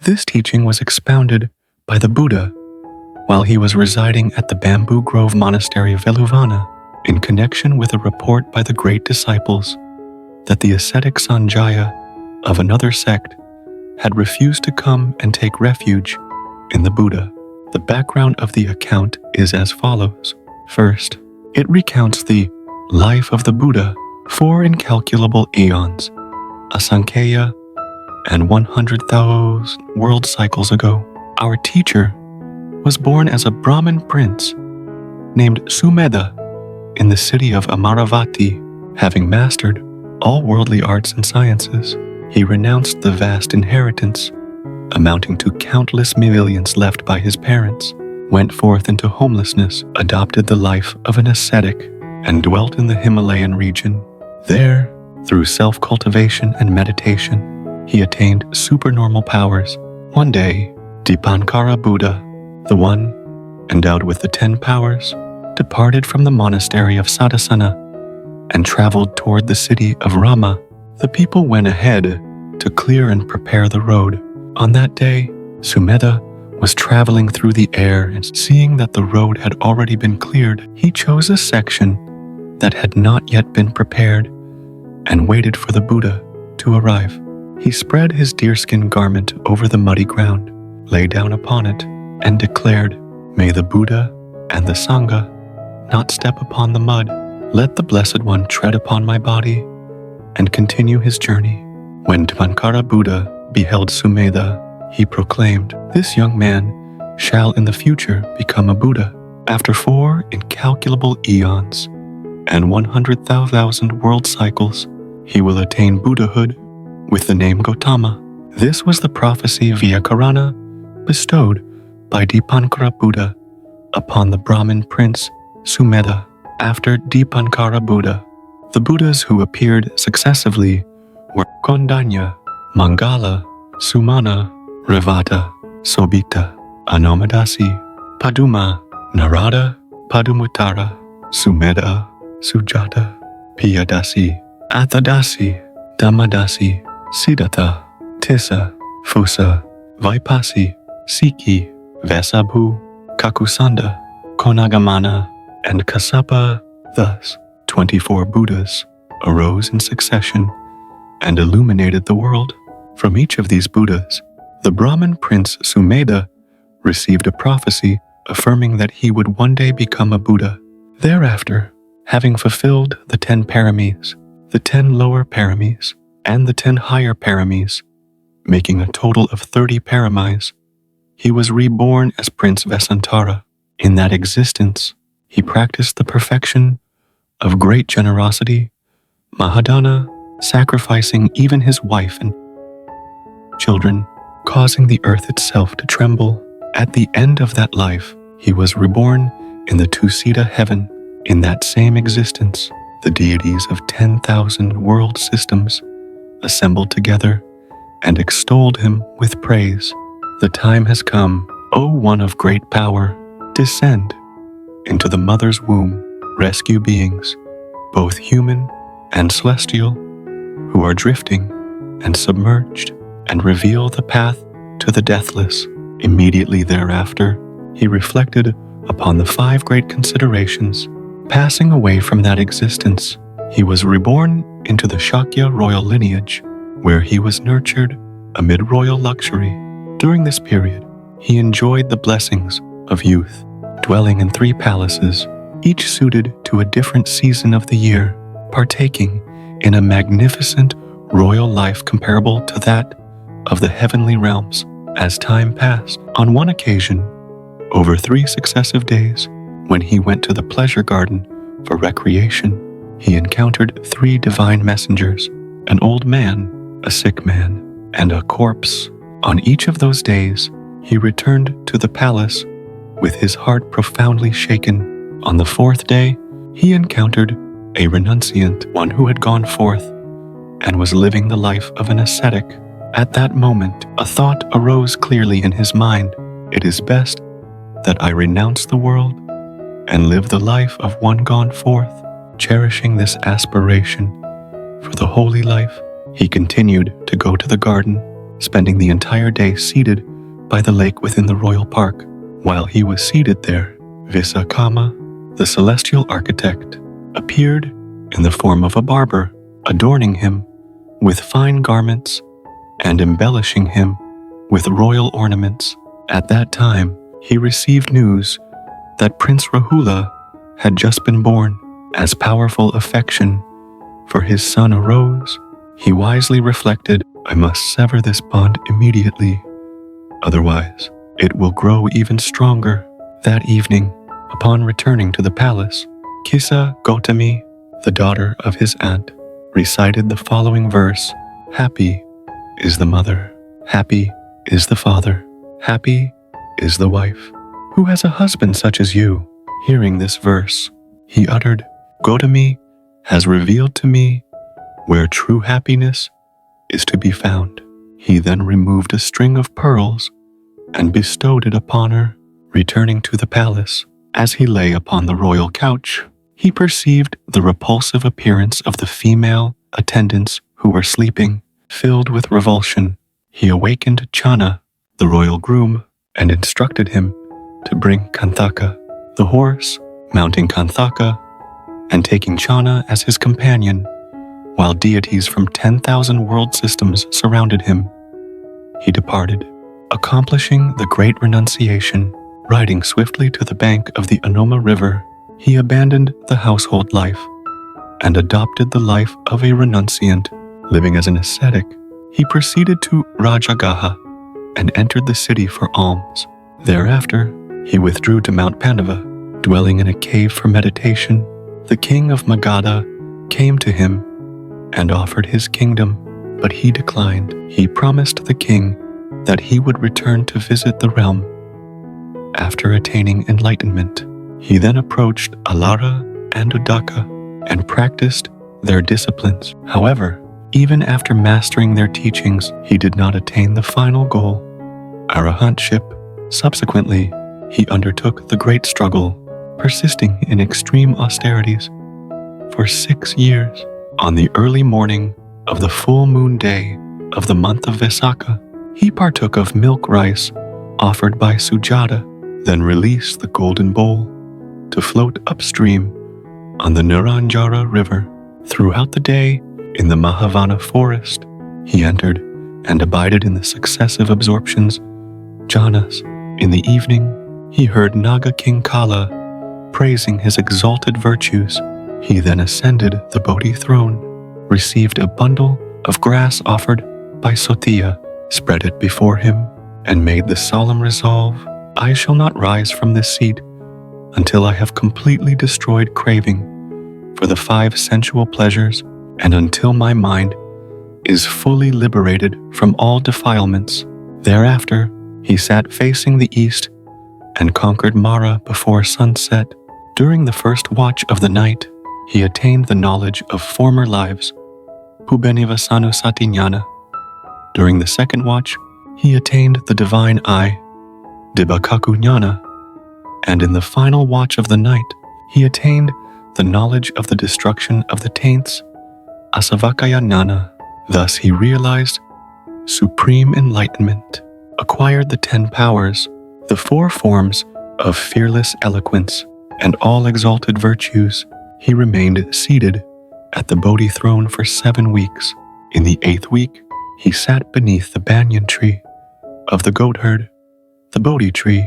This teaching was expounded by the Buddha while he was residing at the Bamboo Grove Monastery of Veluvana, in connection with a report by the great disciples that the ascetic Sanjaya of another sect had refused to come and take refuge in the Buddha. The background of the account is as follows. First, it recounts the life of the Buddha 4 incalculable eons, asankhya, and 100,000 world cycles ago. Our teacher was born as a Brahmin prince named Sumedha in the city of Amaravati. Having mastered all worldly arts and sciences, he renounced the vast inheritance, amounting to countless millions left by his parents, went forth into homelessness, adopted the life of an ascetic, and dwelt in the Himalayan region. There, through self-cultivation and meditation, he attained supernormal powers. One day, Dipankara Buddha, the one endowed with the 10 powers, departed from the monastery of Sadasana and traveled toward the city of Rama. The people went ahead to clear and prepare the road. On that day, Sumedha was traveling through the air, and seeing that the road had already been cleared, he chose a section that had not yet been prepared and waited for the Buddha to arrive. He spread his deerskin garment over the muddy ground, lay down upon it, and declared, "May the Buddha and the Sangha not step upon the mud. Let the Blessed One tread upon my body and continue his journey." When Dipankara Buddha beheld Sumedha, he proclaimed, "This young man shall in the future become a Buddha. After 4 incalculable eons and 100,000 world cycles, he will attain Buddhahood with the name Gautama." This was the prophecy Vyakarana bestowed by Dipankara Buddha upon the Brahmin prince Sumedha. After Dipankara Buddha, the Buddhas who appeared successively were Kondanya, Mangala, Sumana, Revata, Sobhita, Anomadasi, Paduma, Narada, Padumuttara, Sumedha, Sujata, Piyadasi, Athadasi, Dhammadasi, Siddhartha, Tissa, Fusa, Vaipasi, Siki, Vesabhu, Kakusanda, Konagamana, and Kassapa. Thus, 24 Buddhas arose in succession and illuminated the world. From each of these Buddhas, the Brahmin prince Sumedha received a prophecy affirming that he would one day become a Buddha. Thereafter, having fulfilled the 10 paramis, the 10 lower paramis, and the 10 higher paramis, making a total of 30 paramis, he was reborn as Prince Vesantara. In that existence, he practiced the perfection of great generosity, Mahadana, sacrificing even his wife and children, causing the earth itself to tremble. At the end of that life, he was reborn in the Tusita heaven. In that same existence, the deities of 10,000 world systems assembled together and extolled him with praise. The time has come, O one of great power, descend into the mother's womb, rescue beings, both human and celestial, who are drifting and submerged, and reveal the path to the deathless. Immediately thereafter, he reflected upon the 5 great considerations. Passing away from that existence, he was reborn into the Shakya royal lineage, where he was nurtured amid royal luxury. During this period, he enjoyed the blessings of youth, dwelling in 3 palaces, each suited to a different season of the year, partaking in a magnificent royal life comparable to that of the heavenly realms. As time passed, on one occasion, over 3 successive days, when he went to the pleasure garden for recreation, he encountered 3 divine messengers, an old man, a sick man, and a corpse. On each of those days, he returned to the palace with his heart profoundly shaken. On the 4th day, he encountered a renunciant, one who had gone forth and was living the life of an ascetic. At that moment, a thought arose clearly in his mind. It is best that I renounce the world and live the life of one gone forth. Cherishing this aspiration for the holy life, he continued to go to the garden spending the entire day seated by the lake within the royal park. While he was seated there, Visakama, the celestial architect, appeared in the form of a barber, adorning him with fine garments and embellishing him with royal ornaments. At that time, he received news that Prince Rahula had just been born. As powerful affection for his son arose, he wisely reflected, "I must sever this bond immediately, otherwise it will grow even stronger." That evening, upon returning to the palace, Kisa Gautami, the daughter of his aunt, recited the following verse: "Happy is the mother, happy is the father, happy is the wife, who has a husband such as you." Hearing this verse, he uttered, "Gautami has revealed to me where true happiness is to be found." He then removed a string of pearls and bestowed it upon her. Returning to the palace, as he lay upon the royal couch, he perceived the repulsive appearance of the female attendants who were sleeping. Filled with revulsion, he awakened Chana, the royal groom, and instructed him to bring Kanthaka. The horse, mounting Kanthaka and taking Chana as his companion, while deities from 10,000 world systems surrounded him, he departed, accomplishing the great renunciation. Riding swiftly to the bank of the Anoma River, he abandoned the household life and adopted the life of a renunciant. Living as an ascetic, he proceeded to Rajagaha and entered the city for alms. Thereafter, he withdrew to Mount Pandava, dwelling in a cave for meditation. The king of Magadha came to him and offered his kingdom, but he declined. He promised the king that he would return to visit the realm after attaining enlightenment. He then approached Alara and Udaka and practiced their disciplines. However, even after mastering their teachings, he did not attain the final goal, arahantship. Subsequently, he undertook the great struggle, persisting in extreme austerities for 6 years. On the early morning of the full moon day of the month of Vesakha, he partook of milk rice offered by Sujata, then released the golden bowl to float upstream on the Niranjara River. Throughout the day, in the Mahavana forest, he entered and abided in the successive absorptions, jhanas. In the evening, he heard Naga King Kala praising his exalted virtues. He then ascended the Bodhi throne, received a bundle of grass offered by Sotiya, spread it before him, and made the solemn resolve, "I shall not rise from this seat until I have completely destroyed craving for the 5 sensual pleasures and until my mind is fully liberated from all defilements." Thereafter, he sat facing the east and conquered Mara before sunset. During the first watch of the night, he attained the knowledge of former lives, Pubenivasanu Satinyana. During the second watch, he attained the divine eye, Dibakaku Jnana, and in the final watch of the night, he attained the knowledge of the destruction of the taints, Asavakaya Jnana. Thus he realized supreme enlightenment, acquired the 10 powers, the 4 forms of fearless eloquence, and all exalted virtues. He remained seated at the Bodhi throne for 7 weeks. In the 8th week, he sat beneath the banyan tree of the goatherd, the Bodhi tree,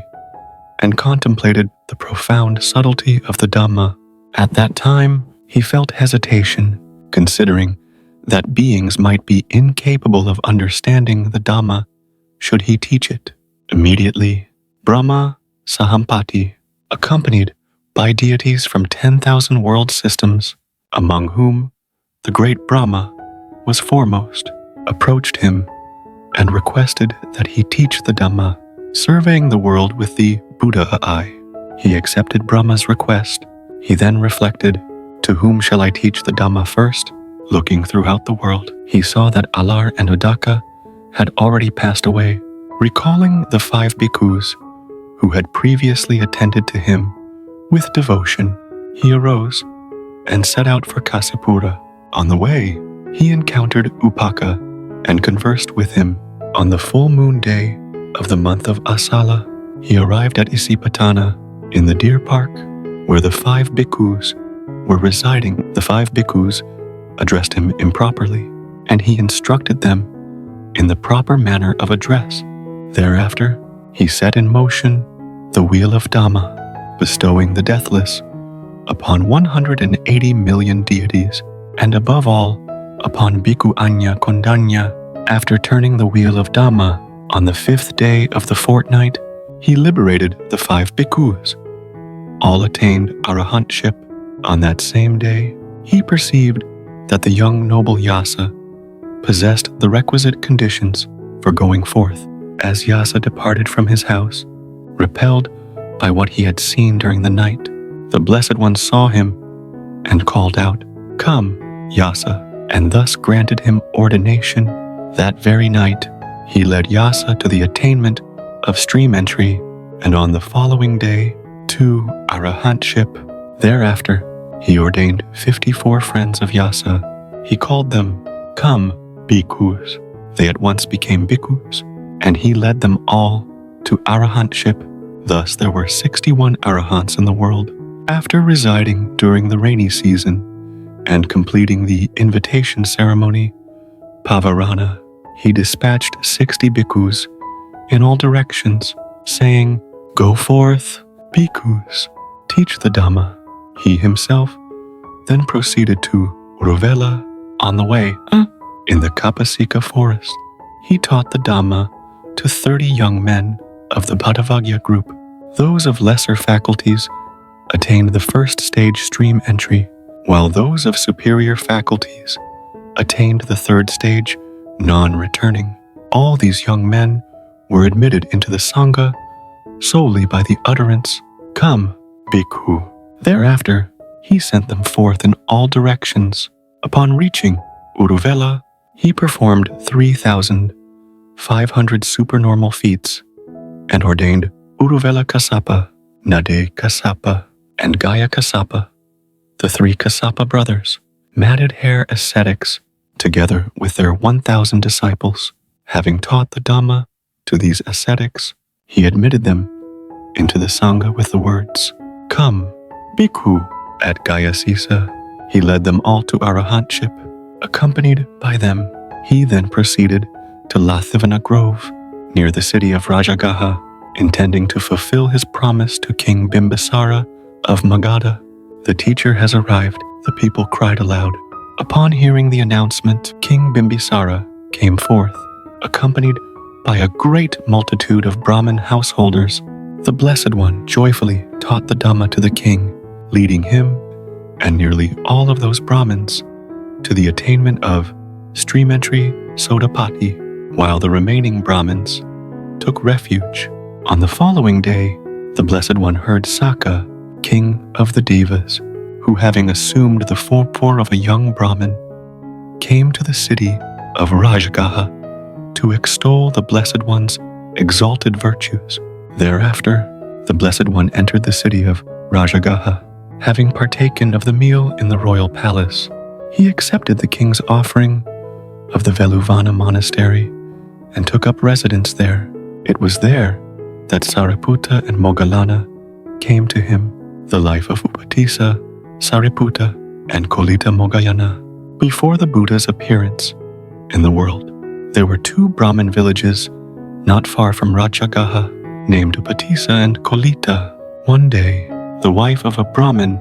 and contemplated the profound subtlety of the Dhamma. At that time, he felt hesitation, considering that beings might be incapable of understanding the Dhamma should he teach it. Immediately, Brahma Sahampati, accompanied by deities from 10,000 world systems, among whom the great Brahma was foremost, approached him and requested that he teach the Dhamma. Surveying the world with the Buddha eye, he accepted Brahma's request. He then reflected, "To whom shall I teach the Dhamma first?" Looking throughout the world, he saw that Alar and Udaka had already passed away. Recalling the 5 bhikkhus who had previously attended to him with devotion, he arose and set out for Kasipura. On the way, he encountered Upaka and conversed with him. On the full moon day of the month of Asala, he arrived at Isipatana in the deer park where the 5 bhikkhus were residing. The 5 bhikkhus addressed him improperly, and he instructed them in the proper manner of address. Thereafter, he set in motion the wheel of Dhamma, bestowing the deathless upon 180 million deities, and above all, upon Bhikkhu Anya Kondanya. After turning the wheel of Dhamma on the 5th day of the fortnight, he liberated the 5 bhikkhus. All attained arahantship. On that same day, he perceived that the young noble Yasa possessed the requisite conditions for going forth. As Yasa departed from his house, repelled by what he had seen during the night, the Blessed One saw him and called out, "Come, Yasa," and thus granted him ordination. That very night, he led Yasa to the attainment of stream entry, and on the following day, to arahantship. Thereafter, he ordained 54 friends of Yasa. He called them, "Come, bhikkhus." They at once became bhikkhus, and he led them all to arahantship. Thus there were 61 arahants in the world. After residing during the rainy season and completing the invitation ceremony, Pavarana, he dispatched 60 bhikkhus in all directions, saying, "Go forth, bhikkhus, teach the Dhamma." He himself then proceeded to Uruvela. On the way, in the Kapasika forest, he taught the Dhamma to 30 young men of the Bhattavagya group. Those of lesser faculties attained the first stage stream entry, while those of superior faculties attained the third stage, non-returning. All these young men were admitted into the Sangha solely by the utterance, "Come, bhikkhu." Thereafter, he sent them forth in all directions. Upon reaching Uruvela, he performed 3,500 supernormal feats and ordained Uruvela Kassapa, Nade Kassapa, and Gaya Kassapa, the 3 Kassapa brothers, matted hair ascetics, together with their 1,000 disciples. Having taught the Dhamma to these ascetics, he admitted them into the Sangha with the words, "Come, bhikkhu." At Gayasisa, he led them all to arahantship. Accompanied by them, he then proceeded to Lathivana Grove, near the city of Rajagaha, intending to fulfill his promise to King Bimbisara of Magadha. "The teacher has arrived," the people cried aloud. Upon hearing the announcement, King Bimbisara came forth, accompanied by a great multitude of Brahmin householders. The Blessed One joyfully taught the Dhamma to the king, leading him and nearly all of those Brahmins to the attainment of stream entry Sodapati, while the remaining Brahmins took refuge. On the following day, the Blessed One heard Saka, king of the Devas, who, having assumed the form of a young Brahmin, came to the city of Rajagaha to extol the Blessed One's exalted virtues. Thereafter, the Blessed One entered the city of Rajagaha. Having partaken of the meal in the royal palace, he accepted the king's offering of the Veluvana monastery and took up residence there. It was there that Sariputta and Moggallana came to him. The life of Upatissa, Sariputta, and Kolita Moggallana. Before the Buddha's appearance in the world, there were 2 Brahmin villages not far from Rajagaha, named Upatissa and Kolita. One day, the wife of a Brahmin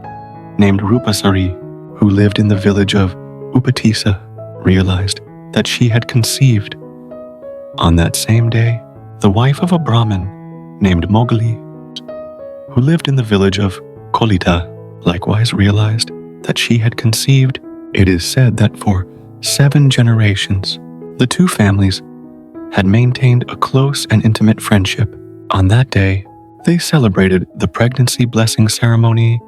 named Rupasari, who lived in the village of Upatissa, realized that she had conceived. On that same day, the wife of a Brahmin named Moggali, who lived in the village of Kolita, likewise realized that she had conceived. It is said that for 7 generations, the 2 families had maintained a close and intimate friendship. On that day, they celebrated the pregnancy blessing ceremony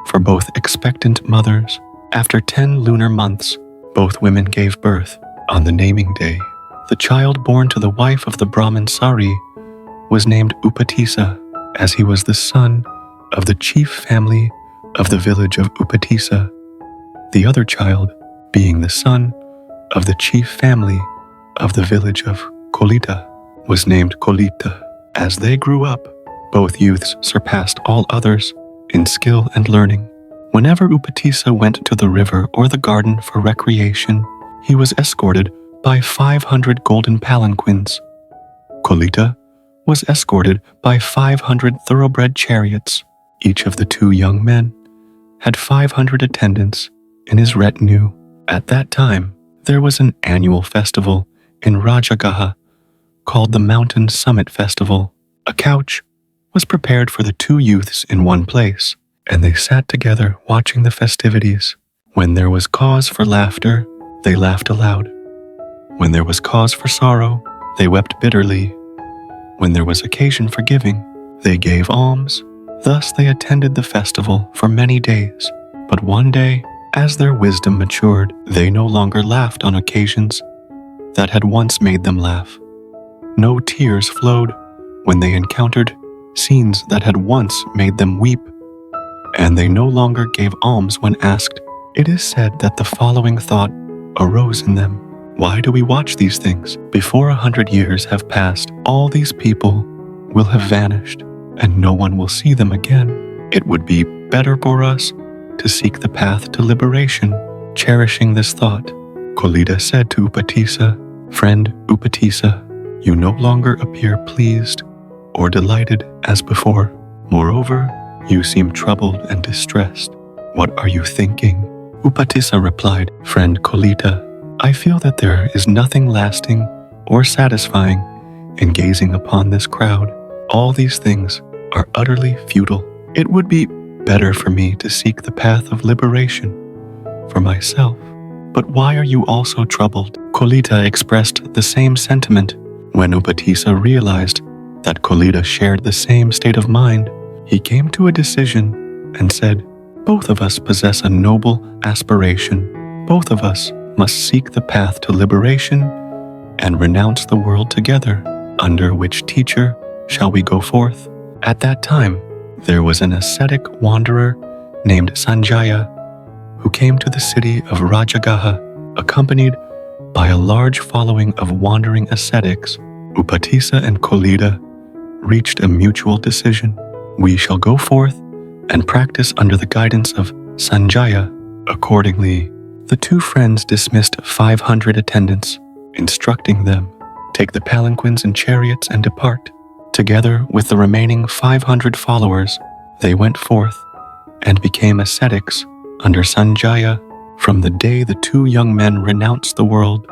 for both expectant mothers. After 10 lunar months, both women gave birth. On the naming day, the child born to the wife of the Brahmin Sari was named Upatissa, as he was the son of the chief family of the village of Upatissa, the other child being the son of the chief family of the village of Kolita, was named Kolita. As they grew up, both youths surpassed all others in skill and learning. Whenever Upatissa went to the river or the garden for recreation, he was escorted by 500 golden palanquins. Kolita was escorted by 500 thoroughbred chariots. Each of the two young men had 500 attendants in his retinue. At that time, there was an annual festival in Rajagaha called the Mountain Summit Festival. A couch was prepared for the two youths in one place, and they sat together watching the festivities. When there was cause for laughter, they laughed aloud. When there was cause for sorrow, they wept bitterly. When there was occasion for giving, they gave alms. Thus they attended the festival for many days. But one day, as their wisdom matured, they no longer laughed on occasions that had once made them laugh. No tears flowed when they encountered scenes that had once made them weep, and they no longer gave alms when asked. It is said that the following thought arose in them: why do we watch these things? Before 100 years have passed, all these people will have vanished, and no one will see them again. It would be better for us to seek the path to liberation. Cherishing this thought, Kolita said to Upatissa, "Friend Upatissa, you no longer appear pleased or delighted as before. Moreover, you seem troubled and distressed. What are you thinking?" Upatissa replied, "Friend Kolita, I feel that there is nothing lasting or satisfying in gazing upon this crowd. All these things are utterly futile. It would be better for me to seek the path of liberation for myself." "But why are you also troubled?" Kolita expressed the same sentiment. When Upatissa realized that Kolita shared the same state of mind, he came to a decision and said, "Both of us possess a noble aspiration. Both of us must seek the path to liberation and renounce the world together. Under which teacher shall we go forth?" At that time, there was an ascetic wanderer named Sanjaya who came to the city of Rajagaha, accompanied by a large following of wandering ascetics. Upatissa and Kolita reached a mutual decision. "We shall go forth and practice under the guidance of Sanjaya." Accordingly, the two friends dismissed 500 attendants, instructing them, "Take the palanquins and chariots and depart." Together with the remaining 500 followers, they went forth and became ascetics under Sanjaya. From the day the two young men renounced the world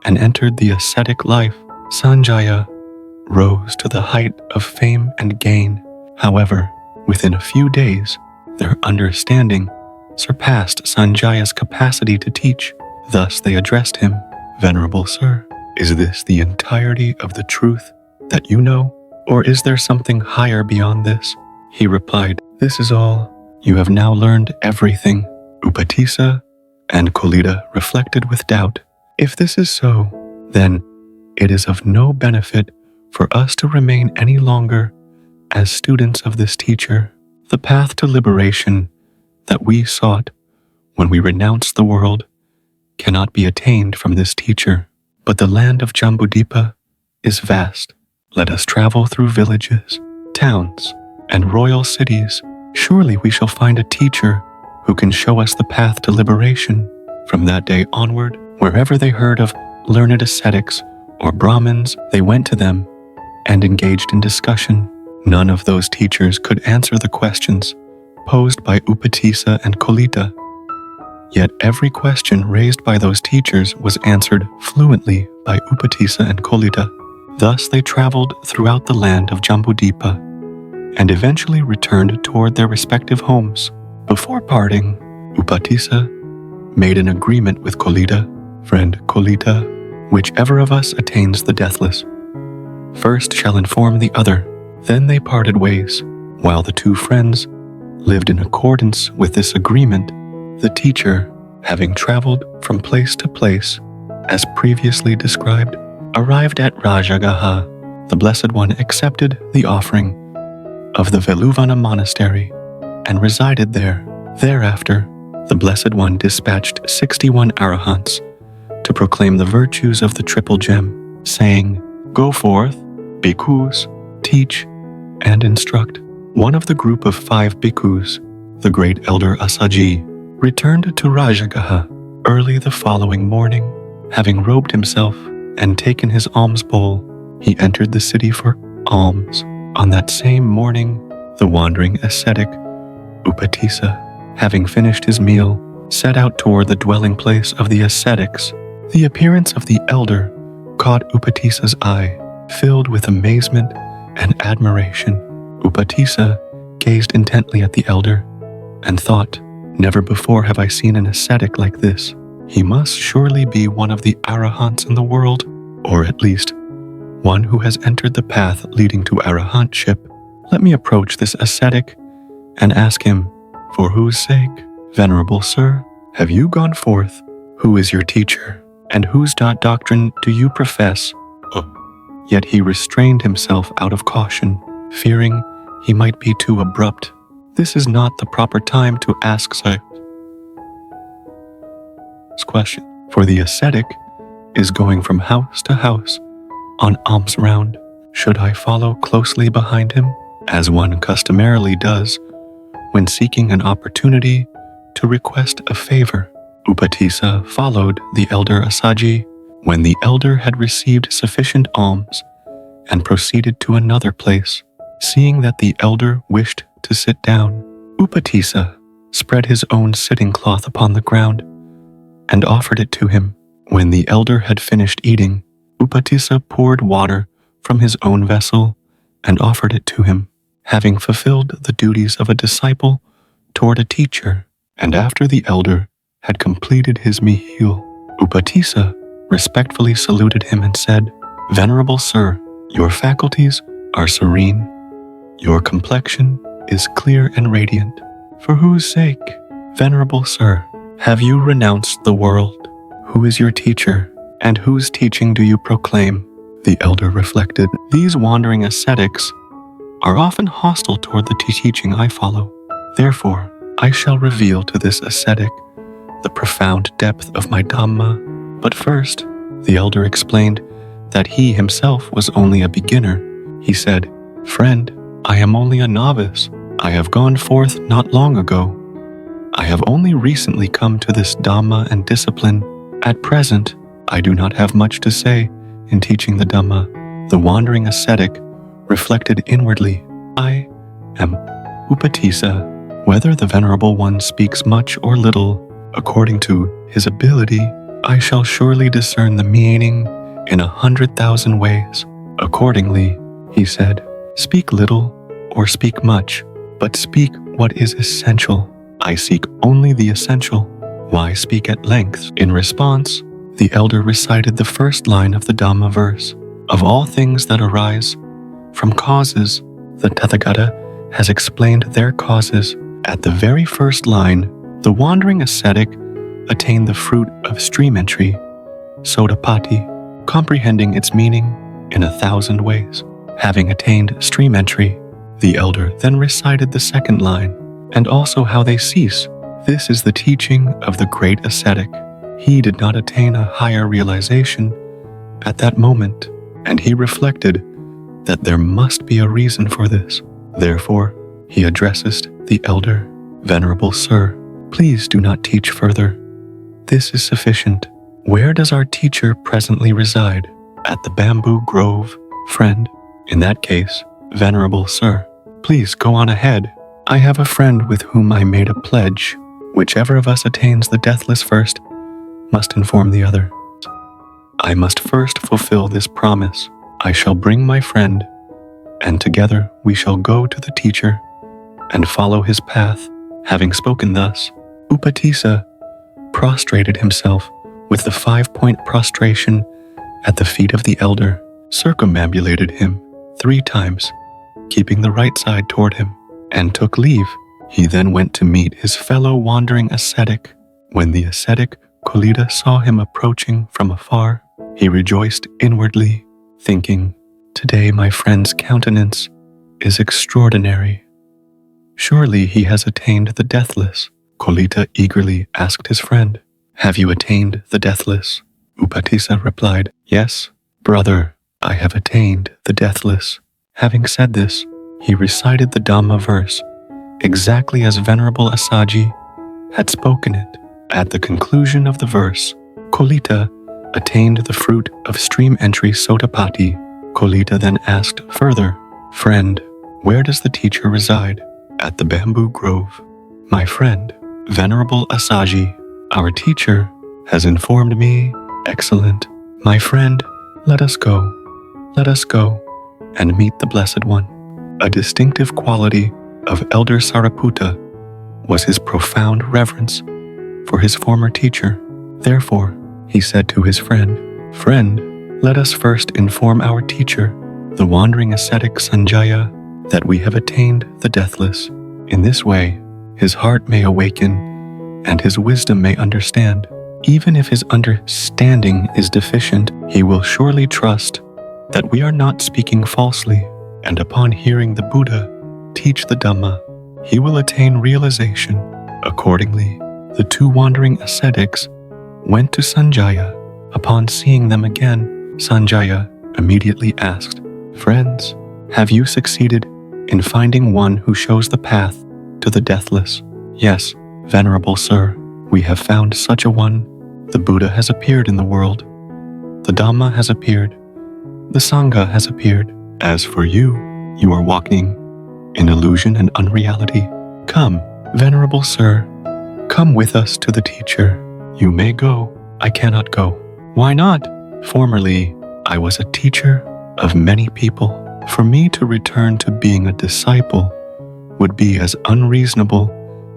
and entered the ascetic life, Sanjaya rose to the height of fame and gain. However, within a few days, their understanding surpassed Sanjaya's capacity to teach. Thus they addressed him, "Venerable Sir, is this the entirety of the truth that you know, or is there something higher beyond this?" He replied, "This is all. You have now learned everything." Upatissa and Kolita reflected with doubt. If this is so, then it is of no benefit for us to remain any longer as students of this teacher. The path to liberation that we sought when we renounced the world cannot be attained from this teacher. But the land of Jambudvipa is vast. Let us travel through villages, towns, and royal cities. Surely we shall find a teacher who can show us the path to liberation. From that day onward, wherever they heard of learned ascetics or Brahmins, they went to them and engaged in discussion. None of those teachers could answer the questions posed by Upatissa and Kolita. Yet every question raised by those teachers was answered fluently by Upatissa and Kolita. Thus they traveled throughout the land of Jambudvipa and eventually returned toward their respective homes. Before parting, Upatissa made an agreement with Kolita. "Friend Kolita, whichever of us attains the deathless first shall inform the other." Then they parted ways. While the two friends lived in accordance with this agreement, the teacher, having traveled from place to place, as previously described, arrived at Rajagaha. The Blessed One accepted the offering of the Veluvana monastery and resided there. Thereafter, the Blessed One dispatched 61 arahants to proclaim the virtues of the triple gem, saying, Go forth, bhikkhus, teach, and instruct. One of the group of 5 bhikkhus, the great elder Assaji, returned to Rajagaha early the following morning. Having robed himself and taken his alms bowl, he entered the city for alms. On that same morning, the wandering ascetic, Upatissa, having finished his meal, set out toward the dwelling place of the ascetics. The appearance of the elder caught Upatissa's eye, filled with amazement and admiration. Upatissa gazed intently at the elder and thought, "Never before have I seen an ascetic like this. He must surely be one of the arahants in the world, or at least one who has entered the path leading to arahantship. Let me approach this ascetic and ask him, for whose sake, Venerable Sir, have you gone forth? Who is your teacher? And whose doctrine do you profess?" Yet he restrained himself out of caution, fearing he might be too abrupt. This is not the proper time to ask such question, for the ascetic is going from house to house on alms round. Should I follow closely behind him, as one customarily does when seeking an opportunity to request a favor? Upatissa followed the elder Assaji when the elder had received sufficient alms and proceeded to another place. Seeing that the elder wished to sit down, Upatissa spread his own sitting cloth upon the ground and offered it to him. When the elder had finished eating, Upatissa poured water from his own vessel and offered it to him, having fulfilled the duties of a disciple toward a teacher. And after the elder had completed his meal, Upatissa respectfully saluted him and said, "Venerable Sir, your faculties are serene. Your complexion is clear and radiant. For whose sake, Venerable Sir, have you renounced the world? Who is your teacher, and whose teaching do you proclaim?" The elder reflected, "These wandering ascetics are often hostile toward the teaching I follow. Therefore, I shall reveal to this ascetic the profound depth of my Dhamma." But first, the elder explained that he himself was only a beginner. He said, "Friend, I am only a novice. I have gone forth not long ago. I have only recently come to this Dhamma and discipline. At present, I do not have much to say in teaching the Dhamma." The wandering ascetic reflected inwardly, "I am Upatissa. Whether the Venerable One speaks much or little, according to his ability, I shall surely discern the meaning in 100,000 ways. Accordingly," he said, "speak little or speak much, but speak what is essential. I seek only the essential. Why speak at length?" In response, the elder recited the first line of the Dhamma verse, "Of all things that arise from causes, the Tathagata has explained their causes." At the very first line, the wandering ascetic attained the fruit of stream entry, Sodapati, comprehending its meaning in 1,000 ways. Having attained stream entry, the elder then recited the second line, and also how they cease. This is the teaching of the great ascetic. He did not attain a higher realization at that moment, and he reflected that there must be a reason for this. Therefore, he addresses the elder, "Venerable Sir, please do not teach further. This is sufficient. Where does our teacher presently reside? At the bamboo grove, friend. In that case, Venerable Sir, please go on ahead. I have a friend with whom I made a pledge. Whichever of us attains the deathless first must inform the other. I must first fulfill this promise. I shall bring my friend, and together we shall go to the teacher and follow his path." Having spoken thus, Upatissa prostrated himself with the 5-point prostration at the feet of the elder, circumambulated him 3 times, keeping the right side toward him, and took leave. He then went to meet his fellow wandering ascetic. When the ascetic Kolita saw him approaching from afar, he rejoiced inwardly, thinking, "Today my friend's countenance is extraordinary. Surely he has attained the deathless." Kolita eagerly asked his friend, "Have you attained the deathless?" Upatissa replied, "Yes, brother, I have attained the deathless. Having said this, he recited the Dhamma verse exactly as Venerable Assaji had spoken it. At the conclusion of the verse, Kolita attained the fruit of stream entry Sotapatti. Kolita then asked further, "Friend, where does the teacher reside?" "At the bamboo grove." "My friend, Venerable Assaji, our teacher, has informed me." "Excellent. My friend, let us go. Let us go and meet the Blessed One." A distinctive quality of Elder Sariputta was his profound reverence for his former teacher. Therefore, he said to his friend, "Friend, let us first inform our teacher, the wandering ascetic Sanjaya, that we have attained the deathless. In this way, his heart may awaken and his wisdom may understand. Even if his understanding is deficient, he will surely trust that we are not speaking falsely, and upon hearing the Buddha teach the Dhamma, he will attain realization." Accordingly, the two wandering ascetics went to Sanjaya. Upon seeing them again, Sanjaya immediately asked, "Friends, have you succeeded in finding one who shows the path to the deathless?" "Yes, Venerable Sir, we have found such a one. The Buddha has appeared in the world. The Dhamma has appeared. The Sangha has appeared. As for you, you are walking in illusion and unreality. Come, Venerable Sir, come with us to the teacher." "You may go. I cannot go." "Why not?" "Formerly, I was a teacher of many people. For me to return to being a disciple would be as unreasonable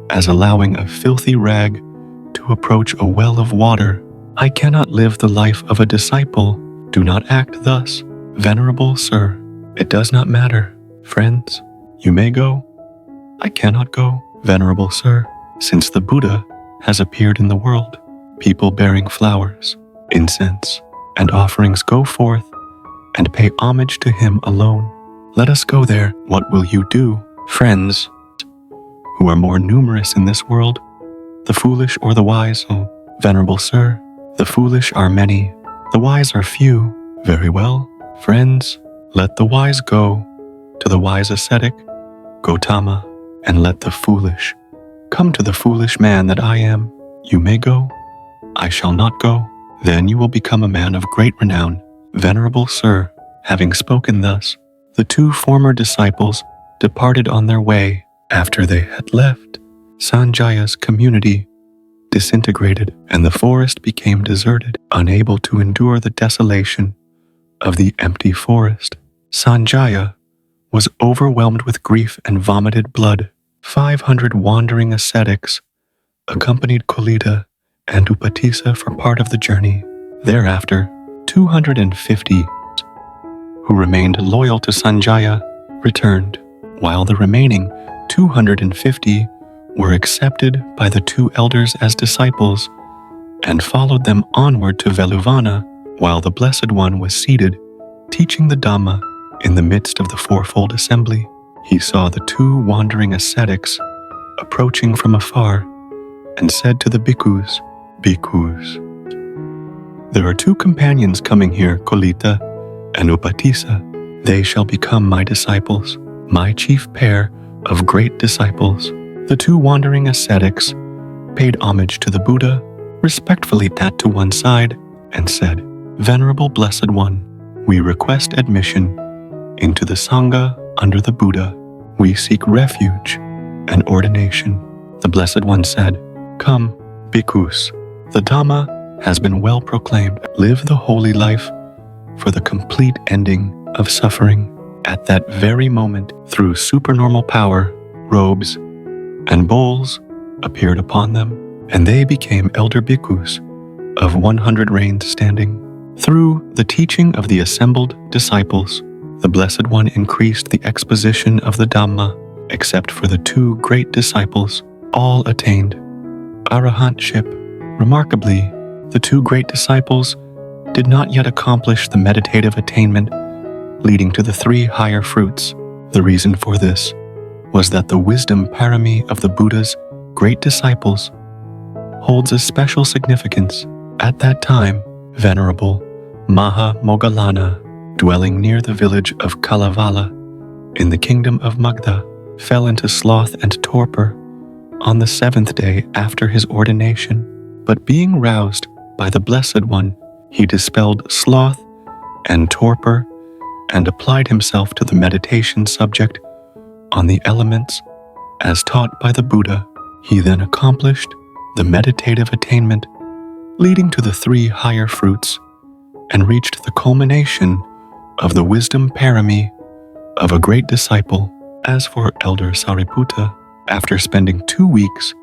as allowing a filthy rag to approach a well of water. I cannot live the life of a disciple. Do not act thus, Venerable Sir." "It does not matter. Friends, you may go. I cannot go." "Venerable Sir, since the Buddha has appeared in the world, people bearing flowers, incense, and offerings go forth and pay homage to him alone. Let us go there. What will you do, friends, who are more numerous in this world, the foolish or the wise?" "Oh, Venerable Sir, the foolish are many, the wise are few." "Very well, friends, let the wise go to the wise ascetic, Gautama, and let the foolish come to the foolish man that I am." "You may go. I shall not go." "Then you will become a man of great renown." Venerable Sir, having spoken thus, the two former disciples departed on their way. After they had left, Sanjaya's community disintegrated, and the forest became deserted. Unable to endure the desolation of the empty forest, Sanjaya was overwhelmed with grief and vomited blood. 500 wandering ascetics accompanied Kolita and Upatissa for part of the journey. Thereafter, 250 who remained loyal to Sanjaya returned, while the remaining 250 were accepted by the two elders as disciples and followed them onward to Veluvana, while the Blessed One was seated, teaching the Dhamma in the midst of the fourfold assembly. He saw the two wandering ascetics approaching from afar and said to the bhikkhus, "Bhikkhus, there are two companions coming here, Kolita and Upatissa. They shall become my disciples, my chief pair of great disciples." The two wandering ascetics paid homage to the Buddha, respectfully sat to one side, and said, "Venerable Blessed One, we request admission into the Sangha under the Buddha. We seek refuge and ordination." The Blessed One said, "Come, bhikkhus, the Dhamma has been well proclaimed. Live the holy life for the complete ending of suffering." At that very moment, through supernormal power, robes and bowls appeared upon them, and they became elder bhikkhus of 100 reins standing. Through the teaching of the assembled disciples, the Blessed One increased the exposition of the Dhamma, except for the two great disciples. All attained arahantship. Remarkably, the two great disciples did not yet accomplish the meditative attainment leading to the three higher fruits. The reason for this was that the wisdom parami of the Buddha's great disciples holds a special significance. At that time, Venerable Moggallana dwelling near the village of Kalevala in the kingdom of Magda, fell into sloth and torpor on the 7th day after his ordination. But being roused by the Blessed One, he dispelled sloth and torpor and applied himself to the meditation subject on the elements as taught by the Buddha. He then accomplished the meditative attainment leading to the 3 higher fruits and reached the culmination of the wisdom parami of a great disciple. As for Elder Sariputta, after spending 2 weeks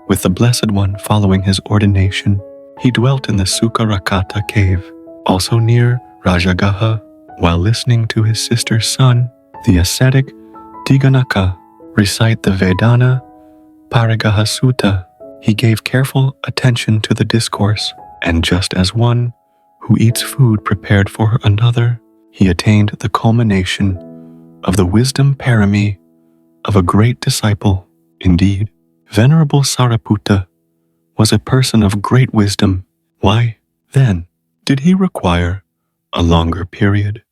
with the Blessed One following his ordination, he dwelt in the Sukharakata cave, also near Rajagaha, while listening to his sister's son, the ascetic Diganaka, recite the Vedana Parigaha Sutta. He gave careful attention to the discourse, and just as one who eats food prepared for another, he attained the culmination of the wisdom parami of a great disciple. Indeed, Venerable Sariputta was a person of great wisdom. Why, then, did he require a longer period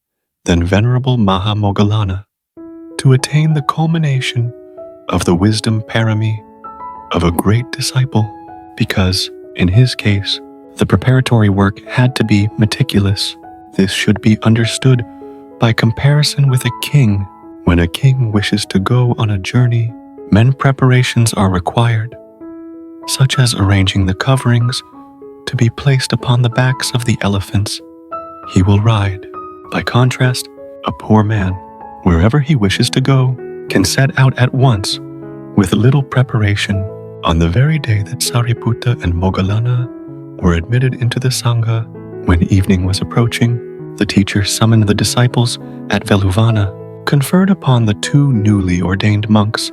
than Venerable Moggallana to attain the culmination of the wisdom parami of a great disciple? Because, in his case, the preparatory work had to be meticulous. This should be understood by comparison with a king. When a king wishes to go on a journey, many preparations are required, such as arranging the coverings to be placed upon the backs of the elephants he will ride. By contrast, a poor man, wherever he wishes to go, can set out at once with little preparation. On the very day that Sariputta and Moggallana were admitted into the Sangha, when evening was approaching, the teacher summoned the disciples at Veluvana, conferred upon the 2 newly ordained monks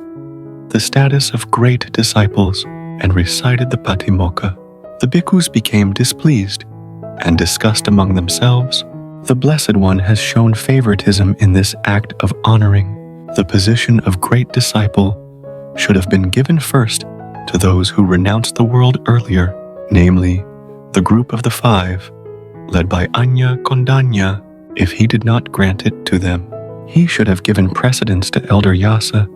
the status of great disciples, and recited the Patimokkha. The bhikkhus became displeased and discussed among themselves. The Blessed One has shown favoritism in this act of honoring. The position of great disciple should have been given first to those who renounced the world earlier, namely, the group of the 5, led by Anya Kondanya. If he did not grant it to them, he should have given precedence to Elder Yasa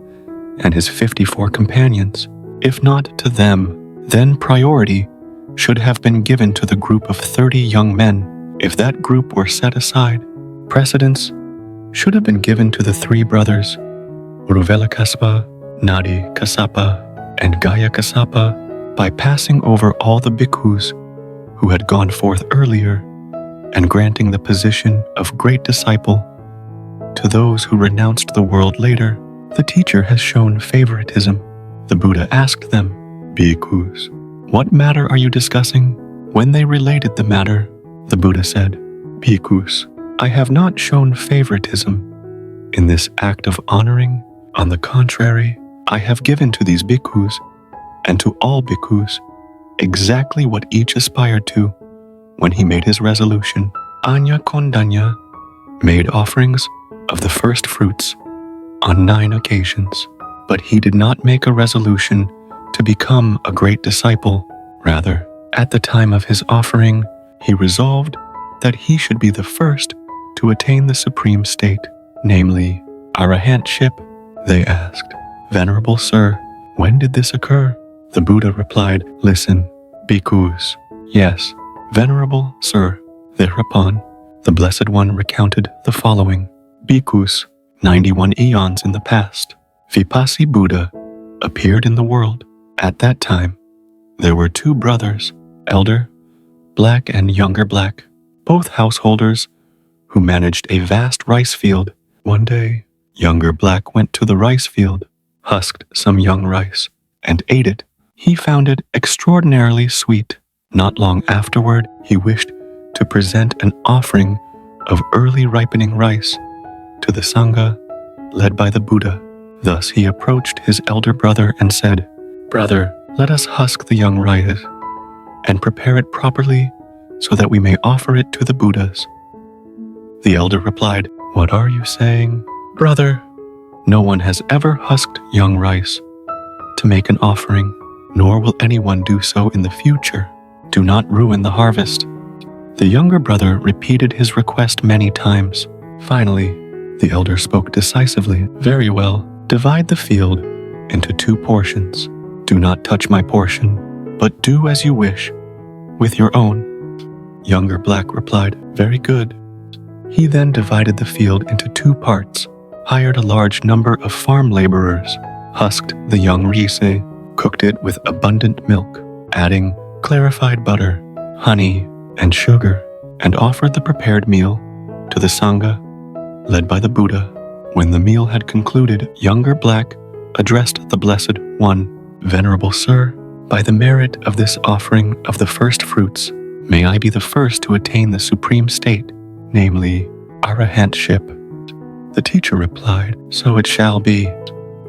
and his 54 companions. If not to them, then priority should have been given to the group of 30 young men. If that group were set aside, precedence should have been given to the 3 brothers, Ruvelakasapa, Nadi Kasapa, and Gaya Kasapa, by passing over all the bhikkhus who had gone forth earlier and granting the position of great disciple to those who renounced the world later. The teacher has shown favoritism. The Buddha asked them, "Bhikkhus, what matter are you discussing?" When they related the matter, the Buddha said, "Bhikkhus, I have not shown favoritism in this act of honoring. On the contrary, I have given to these bhikkhus and to all bhikkhus exactly what each aspired to when he made his resolution." Anya Kondanya made offerings of the first fruits on 9 occasions, but he did not make a resolution to become a great disciple. Rather, at the time of his offering, he resolved that he should be the first to attain the supreme state, namely, arahantship. They asked, "Venerable Sir, when did this occur?" The Buddha replied, "Listen, bhikkhus." "Yes, Venerable Sir." Thereupon, the Blessed One recounted the following. Bhikkhus, 91 eons in the past, Vipassi Buddha appeared in the world. At that time, there were 2 brothers, elder Black and younger Black, both householders who managed a vast rice field. One day, younger Black went to the rice field, husked some young rice, and ate it. He found it extraordinarily sweet. Not long afterward, he wished to present an offering of early ripening rice to the Sangha led by the Buddha. Thus he approached his elder brother and said, "Brother, let us husk the young rice and prepare it properly so that we may offer it to the Buddhas." The elder replied, "What are you saying, brother? No one has ever husked young rice to make an offering, nor will anyone do so in the future. Do not ruin the harvest." The younger brother repeated his request many times. Finally, the elder spoke decisively. "Very well, divide the field into 2 portions. Do not touch my portion, but do as you wish with your own." Younger Black replied, "Very good." He then divided the field into 2 parts, hired a large number of farm laborers, husked the young rice, cooked it with abundant milk, adding clarified butter, honey, and sugar, and offered the prepared meal to the Sangha, led by the Buddha. When the meal had concluded, Younger Black addressed the Blessed One, "Venerable Sir, by the merit of this offering of the first fruits, may I be the first to attain the supreme state, namely, arahantship." The teacher replied, "So it shall be."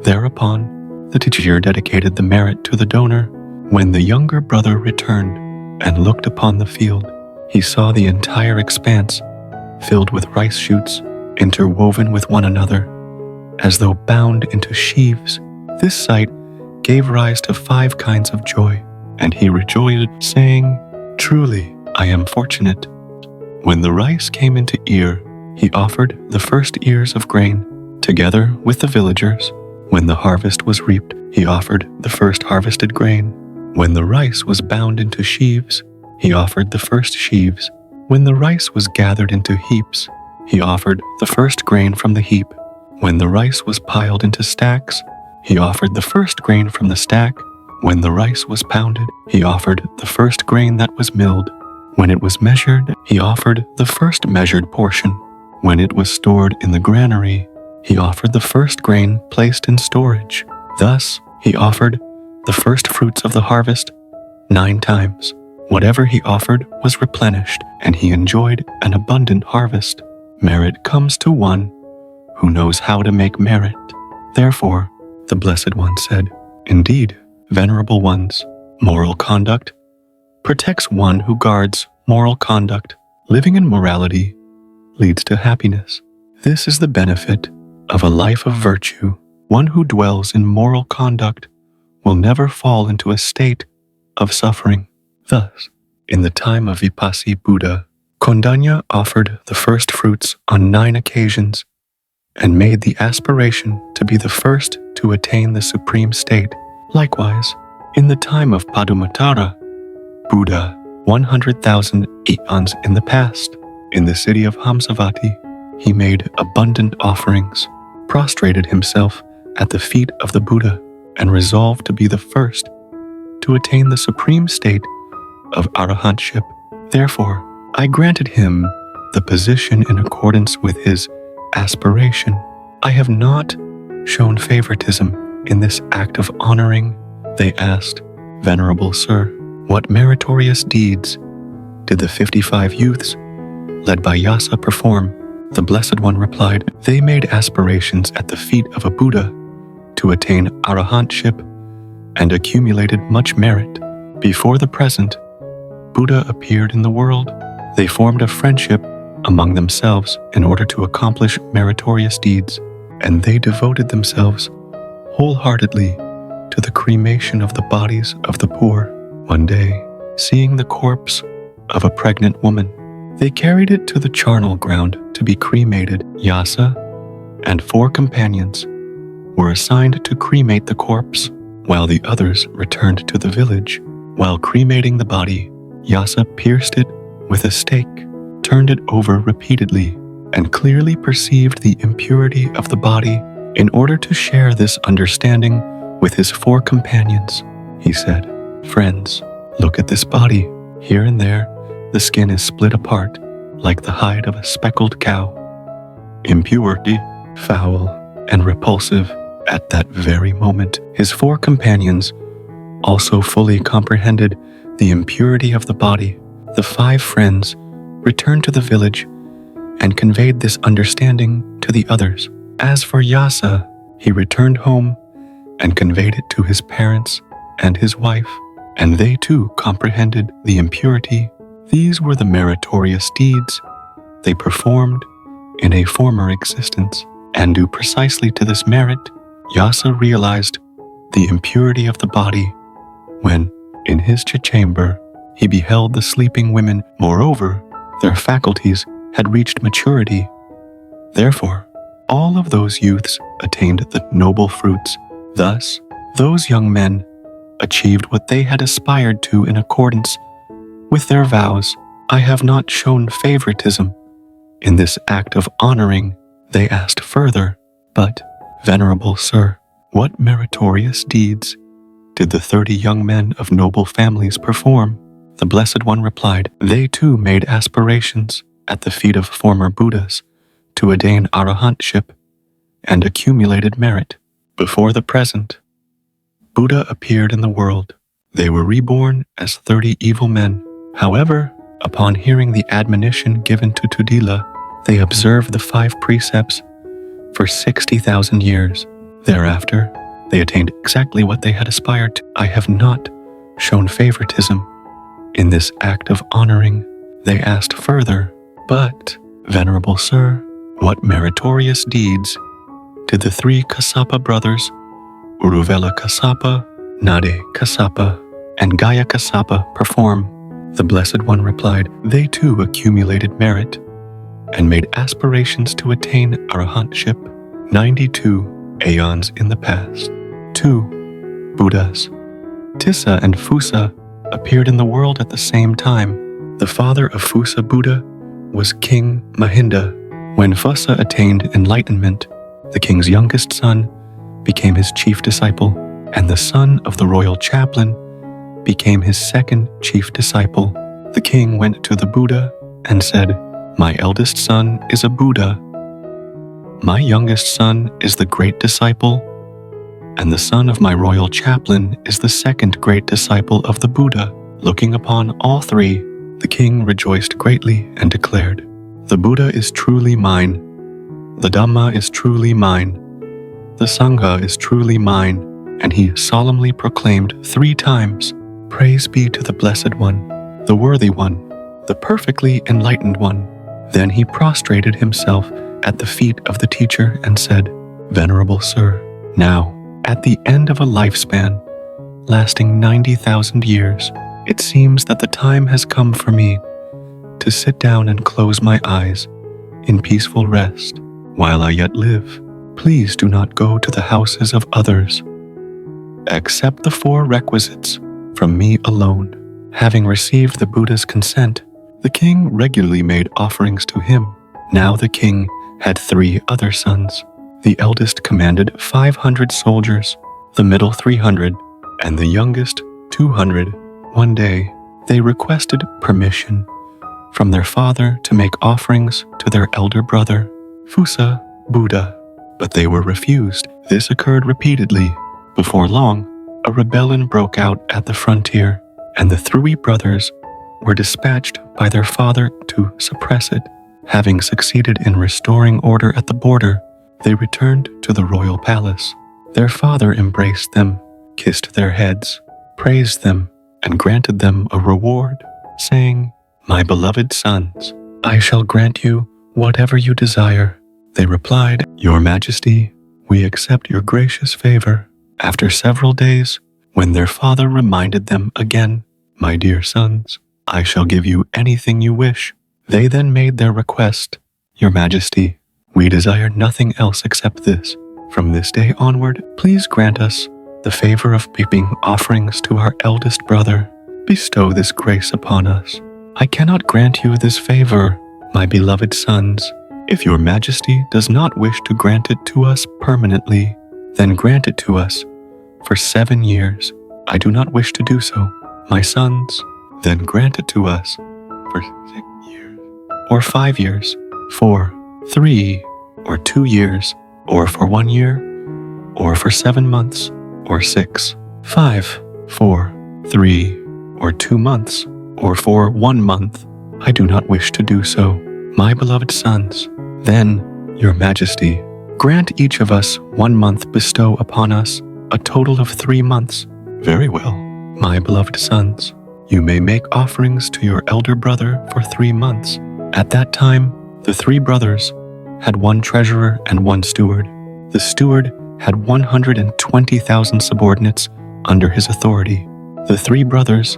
Thereupon, the teacher dedicated the merit to the donor. When the younger brother returned and looked upon the field, he saw the entire expanse filled with rice shoots, interwoven with one another, as though bound into sheaves. This sight gave rise to 5 kinds of joy, and he rejoiced, saying, "Truly, I am fortunate." When the rice came into ear, he offered the first ears of grain, together with the villagers. When the harvest was reaped, he offered the first harvested grain. When the rice was bound into sheaves, he offered the first sheaves. When the rice was gathered into heaps, he offered the first grain from the heap. When the rice was piled into stacks, he offered the first grain from the stack. When the rice was pounded, he offered the first grain that was milled. When it was measured, he offered the first measured portion. When it was stored in the granary, he offered the first grain placed in storage. Thus, he offered the first fruits of the harvest 9 times. Whatever he offered was replenished, and he enjoyed an abundant harvest. Merit comes to one who knows how to make merit. Therefore, the Blessed One said, "Indeed, Venerable Ones, moral conduct protects one who guards moral conduct. Living in morality leads to happiness. This is the benefit of a life of virtue. One who dwells in moral conduct will never fall into a state of suffering." Thus, in the time of Vipassi Buddha, Kondanya offered the first fruits on 9 occasions and made the aspiration to be the first to attain the supreme state. Likewise, in the time of Padumuttara Buddha, 100,000 eons in the past, in the city of Hamsavati, he made abundant offerings, prostrated himself at the feet of the Buddha, and resolved to be the first to attain the supreme state of arahantship. Therefore, I granted him the position in accordance with his aspiration. I have not shown favoritism in this act of honoring. They asked, "Venerable Sir, what meritorious deeds did the 55 youths led by Yasa perform?" The Blessed One replied, "They made aspirations at the feet of a Buddha to attain arahantship and accumulated much merit. Before the present Buddha appeared in the world, they formed a friendship among themselves in order to accomplish meritorious deeds, and they devoted themselves wholeheartedly to the cremation of the bodies of the poor. One day, seeing the corpse of a pregnant woman, they carried it to the charnel ground to be cremated. Yasa and 4 companions were assigned to cremate the corpse, while the others returned to the village. While cremating the body, Yasa pierced it with a stake, turned it over repeatedly, and clearly perceived the impurity of the body. In order to share this understanding with his 4 companions, he said, "Friends, look at this body. Here and there, the skin is split apart like the hide of a speckled cow. Impurity, foul, and repulsive." At that very moment, his 4 companions also fully comprehended the impurity of the body. The 5 friends returned to the village and conveyed this understanding to the others. As for Yasa, he returned home and conveyed it to his parents and his wife, and they too comprehended the impurity. These were the meritorious deeds they performed in a former existence, and due precisely to this merit, Yasa realized the impurity of the body when, in his chamber, he beheld the sleeping women. Moreover, their faculties had reached maturity. Therefore, all of those youths attained the noble fruits. Thus, those young men achieved what they had aspired to in accordance with their vows. I have not shown favoritism in this act of honoring, they asked further. But, Venerable Sir, what meritorious deeds did the 30 young men of noble families perform? The Blessed One replied, they too made aspirations at the feet of former Buddhas to attain arahantship and accumulated merit. Before the present Buddha appeared in the world, they were reborn as 30 evil men. However, upon hearing the admonition given to Tudila, they observed the 5 precepts for 60,000 years. Thereafter, they attained exactly what they had aspired to. I have not shown favoritism in this act of honoring, they asked further. But, Venerable Sir, what meritorious deeds did the 3 Kassapa brothers, Uruvela Kassapa, Nade Kassapa, and Gaya Kassapa perform? The Blessed One replied, they too accumulated merit and made aspirations to attain arahantship 92 aeons in the past. 2 Buddhas, Tissa and Fusa, appeared in the world at the same time. The father of Fusa Buddha was King Mahinda. When Fusa attained enlightenment, the king's youngest son became his chief disciple, and the son of the royal chaplain became his second chief disciple. The king went to the Buddha and said, my eldest son is a Buddha. My youngest son is the great disciple, and the son of my royal chaplain is the second great disciple of the Buddha. Looking upon all 3, the king rejoiced greatly and declared, the Buddha is truly mine, the Dhamma is truly mine, the Sangha is truly mine, and he solemnly proclaimed 3 times, praise be to the Blessed One, the Worthy One, the perfectly enlightened one. Then he prostrated himself at the feet of the teacher and said, Venerable Sir, now, at the end of a lifespan lasting 90,000 years, it seems that the time has come for me to sit down and close my eyes in peaceful rest while I yet live. Please do not go to the houses of others. Accept the 4 requisites from me alone. Having received the Buddha's consent, the king regularly made offerings to him. Now the king had 3 other sons. The eldest commanded 500 soldiers, the middle 300, and the youngest 200. One day, they requested permission from their father to make offerings to their elder brother, Fusa Buddha, but they were refused. This occurred repeatedly. Before long, a rebellion broke out at the frontier, and the 3 brothers were dispatched by their father to suppress it. Having succeeded in restoring order at the border, they returned to the royal palace. Their father embraced them, kissed their heads, praised them, and granted them a reward, saying, my beloved sons, I shall grant you whatever you desire. They replied, Your Majesty, we accept your gracious favor. After several days, when their father reminded them again, my dear sons, I shall give you anything you wish. They then made their request, Your Majesty, we desire nothing else except this. From this day onward, please grant us the favor of making offerings to our eldest brother. Bestow this grace upon us. I cannot grant you this favor, my beloved sons. If Your Majesty does not wish to grant it to us permanently, then grant it to us for 7 years. I do not wish to do so, my sons. Then grant it to us for 6 years, or 5 years, for 3 or 2 years, or for 1 year, or for 7 months, or 6, 5, 4, 3, or 2 months, or for 1 month. I do not wish to do so, my beloved sons. Then, Your Majesty, grant each of us 1 month, bestow upon us a total of 3 months. Very well, my beloved sons. You may make offerings to your elder brother for 3 months. At that time, the 3 brothers had 1 treasurer and 1 steward. The steward had 120,000 subordinates under his authority. The 3 brothers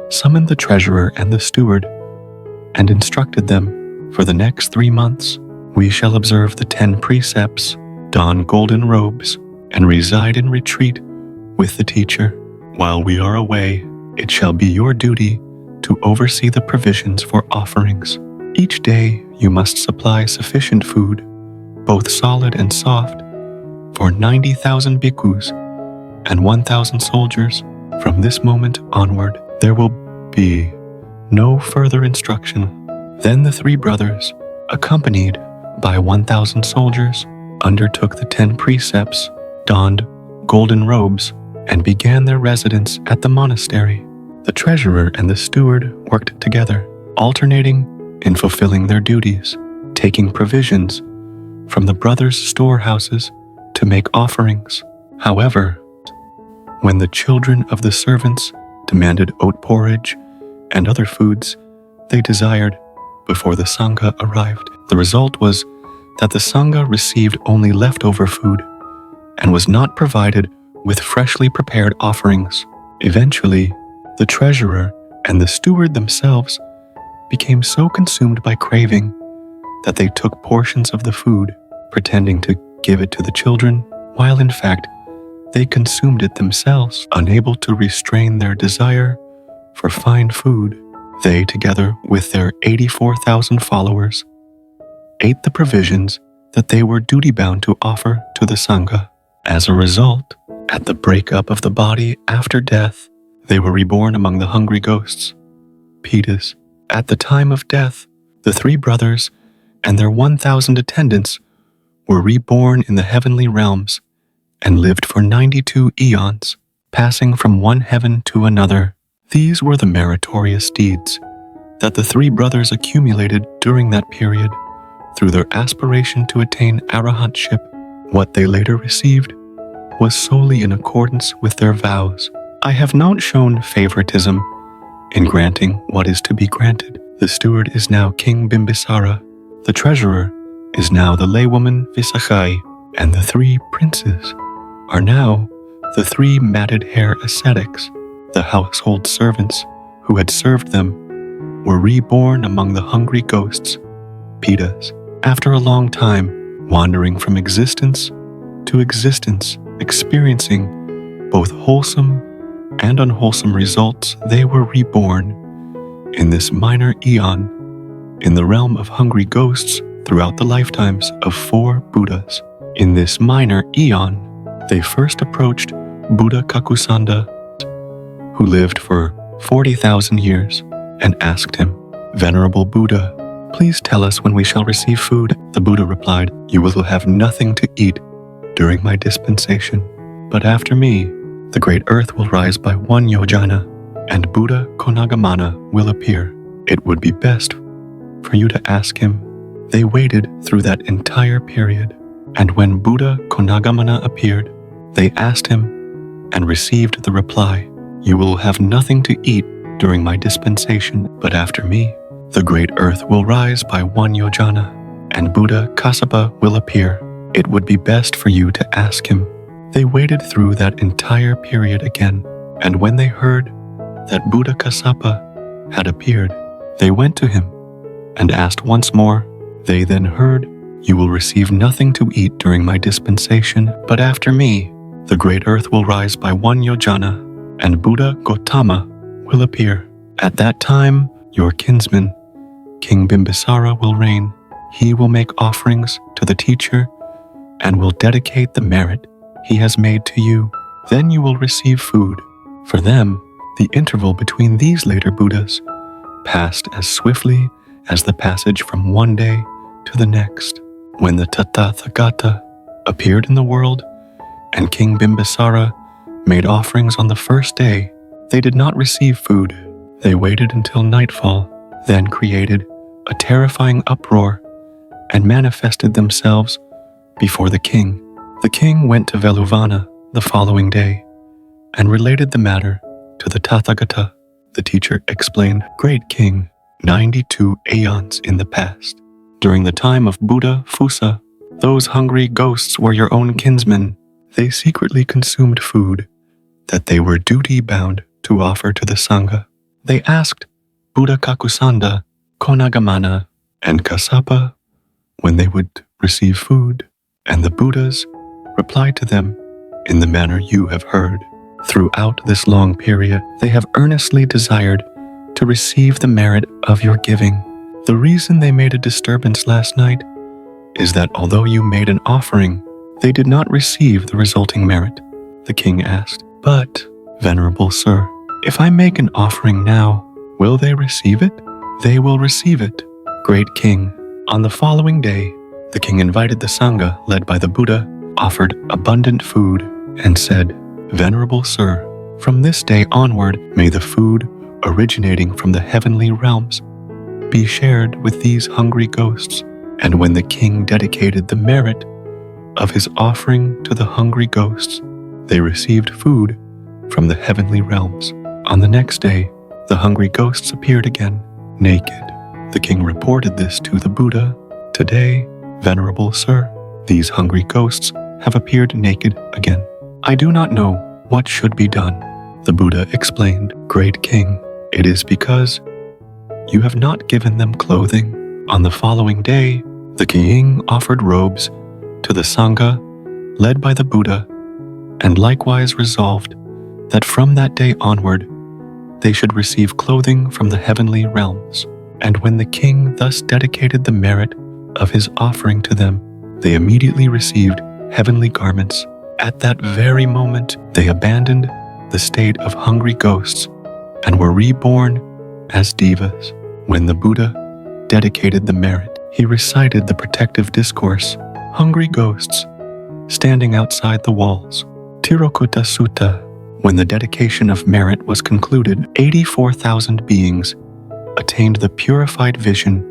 summoned the treasurer and the steward and instructed them, for the next 3 months, we shall observe the 10 precepts, don golden robes, and reside in retreat with the teacher. While we are away, it shall be your duty to oversee the provisions for offerings. Each day you must supply sufficient food, both solid and soft, for 90,000 bhikkhus and 1,000 soldiers. From this moment onward, there will be no further instruction. Then the 3 brothers, accompanied by 1,000 soldiers, undertook the 10 precepts, donned golden robes, and began their residence at the monastery. The treasurer and the steward worked together, alternating in fulfilling their duties, taking provisions from the brothers' storehouses to make offerings. However, when the children of the servants demanded oat porridge and other foods they desired before the Sangha arrived, the result was that the Sangha received only leftover food and was not provided with freshly prepared offerings. Eventually, the treasurer and the steward themselves became so consumed by craving that they took portions of the food, pretending to give it to the children, while in fact they consumed it themselves. Unable to restrain their desire for fine food, they, together with their 84,000 followers, ate the provisions that they were duty-bound to offer to the Sangha. As a result, at the breakup of the body after death, they were reborn among the hungry ghosts, Pitas. At the time of death, the 3 brothers and their 1,000 attendants were reborn in the heavenly realms and lived for 92 eons, passing from one heaven to another. These were the meritorious deeds that the 3 brothers accumulated during that period through their aspiration to attain arahantship. What they later received was solely in accordance with their vows. I have not shown favoritism in granting what is to be granted. The steward is now King Bimbisara, the treasurer is now the laywoman Visakha, and the 3 princes are now the 3 matted hair ascetics. The household servants who had served them were reborn among the hungry ghosts, Pitas. After a long time, wandering from existence to existence, experiencing both wholesome and unwholesome results, they were reborn in this minor eon in the realm of hungry ghosts throughout the lifetimes of 4 Buddhas. In this minor eon, they first approached Buddha Kakusanda, who lived for 40,000 years, and asked him, "Venerable Buddha, please tell us when we shall receive food." The Buddha replied, "You will have nothing to eat during my dispensation, but after me, the great earth will rise by 1 yojana, and Buddha Konagamana will appear. It would be best for you to ask him." They waited through that entire period, and when Buddha Konagamana appeared, they asked him and received the reply, "You will have nothing to eat during my dispensation, but after me, the great earth will rise by 1 yojana, and Buddha Kassapa will appear. It would be best for you to ask him." They waited through that entire period again, and when they heard that Buddha Kassapa had appeared, they went to him and asked once more. They then heard, "You will receive nothing to eat during my dispensation, but after me, the great earth will rise by 1 yojana, and Buddha Gautama will appear. At that time, your kinsman, King Bimbisara, will reign. He will make offerings to the teacher and will dedicate the merit he has made to you. Then you will receive food." For them, the interval between these later Buddhas passed as swiftly as the passage from one day to the next. When the Tathagata appeared in the world and King Bimbisara made offerings on the first day, they did not receive food. They waited until nightfall, then created a terrifying uproar and manifested themselves before the king. The king went to Veluvana the following day and related the matter to the Tathagata. The teacher explained, "Great king, 92 aeons in the past, during the time of Buddha Fusa, those hungry ghosts were your own kinsmen. They secretly consumed food that they were duty-bound to offer to the Sangha. They asked Buddha Kakusanda, Konagamana, and Kassapa when they would receive food, and the Buddhas replied to them in the manner you have heard. Throughout this long period, they have earnestly desired to receive the merit of your giving. The reason they made a disturbance last night is that although you made an offering, they did not receive the resulting merit. The king asked, "But, Venerable Sir, if I make an offering now, will they receive it?" "They will receive it, great king." On the following day, the king invited the Sangha led by the Buddha, offered abundant food, and said, "Venerable Sir, from this day onward, may the food originating from the heavenly realms be shared with these hungry ghosts." And when the king dedicated the merit of his offering to the hungry ghosts, they received food from the heavenly realms. On the next day, the hungry ghosts appeared again, naked. The king reported this to the Buddha. "Today, Venerable Sir, these hungry ghosts have appeared naked again. I do not know what should be done." The Buddha explained, "Great king, it is because you have not given them clothing." On the following day, the king offered robes to the Sangha led by the Buddha, and likewise resolved that from that day onward, they should receive clothing from the heavenly realms. And when the king thus dedicated the merit of his offering to them, they immediately received heavenly garments. At that very moment, they abandoned the state of hungry ghosts and were reborn as devas. When the Buddha dedicated the merit, he recited the protective discourse, "Hungry ghosts, standing outside the walls." Tirokutta Sutta. When the dedication of merit was concluded, 84,000 beings attained the purified vision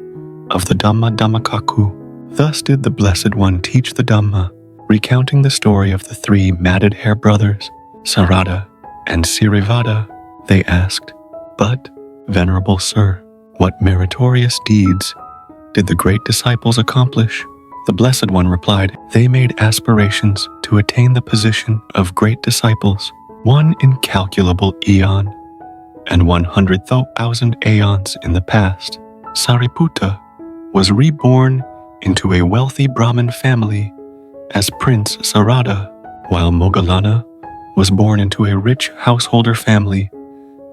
of the Dhamma Dhammakaku. Thus did the Blessed One teach the Dhamma, recounting the story of the three matted hair brothers, Sarada and Sariputta. They asked, "But, Venerable Sir, what meritorious deeds did the great disciples accomplish?" The Blessed One replied, "They made aspirations to attain the position of great disciples, one incalculable eon and 100,000 aeons in the past. Sariputta was reborn into a wealthy Brahmin family as Prince Sarada, while Moggallana was born into a rich householder family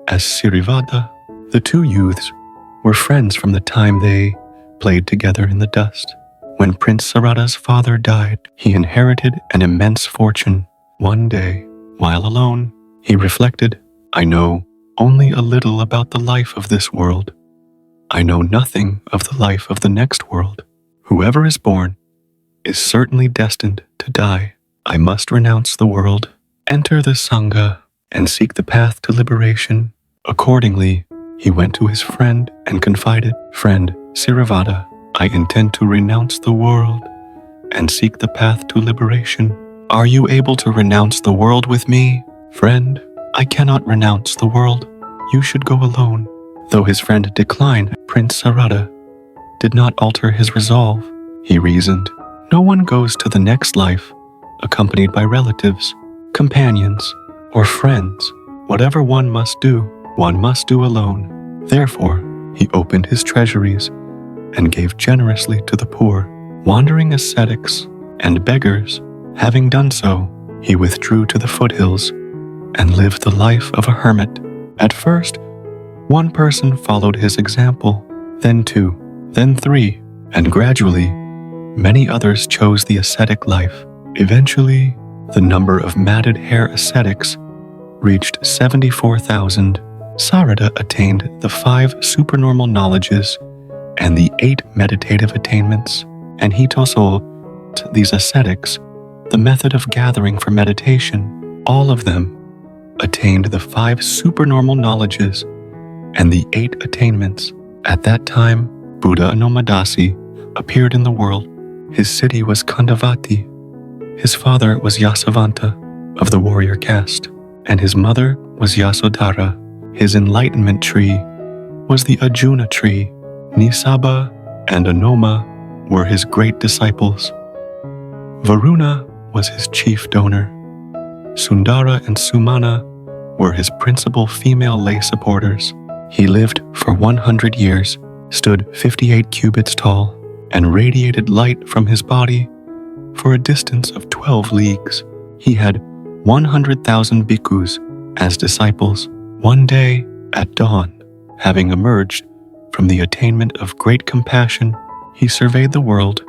as Sariputta. The two youths were friends from the time they played together in the dust. When Prince Sarada's father died, he inherited an immense fortune. One day, while alone, he reflected, "I know only a little about the life of this world. I know nothing of the life of the next world. Whoever is born is certainly destined to die. I must renounce the world, enter the Sangha, and seek the path to liberation." Accordingly, he went to his friend and confided, "Friend Sariputta, I intend to renounce the world and seek the path to liberation. Are you able to renounce the world with me?" "Friend, I cannot renounce the world. You should go alone." Though his friend declined, Prince Sarada did not alter his resolve. He reasoned, "No one goes to the next life accompanied by relatives, companions, or friends. Whatever one must do alone." Therefore, he opened his treasuries and gave generously to the poor, wandering ascetics, and beggars. Having done so, he withdrew to the foothills and lived the life of a hermit. At first, one person followed his example, then two, then three, and gradually, many others chose the ascetic life. Eventually, the number of matted hair ascetics reached 74,000. Sarada attained the 5 supernormal knowledges and the 8 meditative attainments, and he taught these ascetics the method of gathering for meditation. All of them attained the 5 supernormal knowledges and the 8 attainments. At that time, Buddha Anomadasi appeared in the world. His city was Kandavati. His father was Yasavanta of the warrior caste, and his mother was Yasodhara. His enlightenment tree was the Arjuna tree. Nisaba and Anoma were his great disciples. Varuna was his chief donor. Sundara and Sumana were his principal female lay supporters. He lived for 100 years, stood 58 cubits tall, and radiated light from his body for a distance of 12 leagues. He had 100,000 bhikkhus as disciples. One day at dawn, having emerged from the attainment of great compassion, he surveyed the world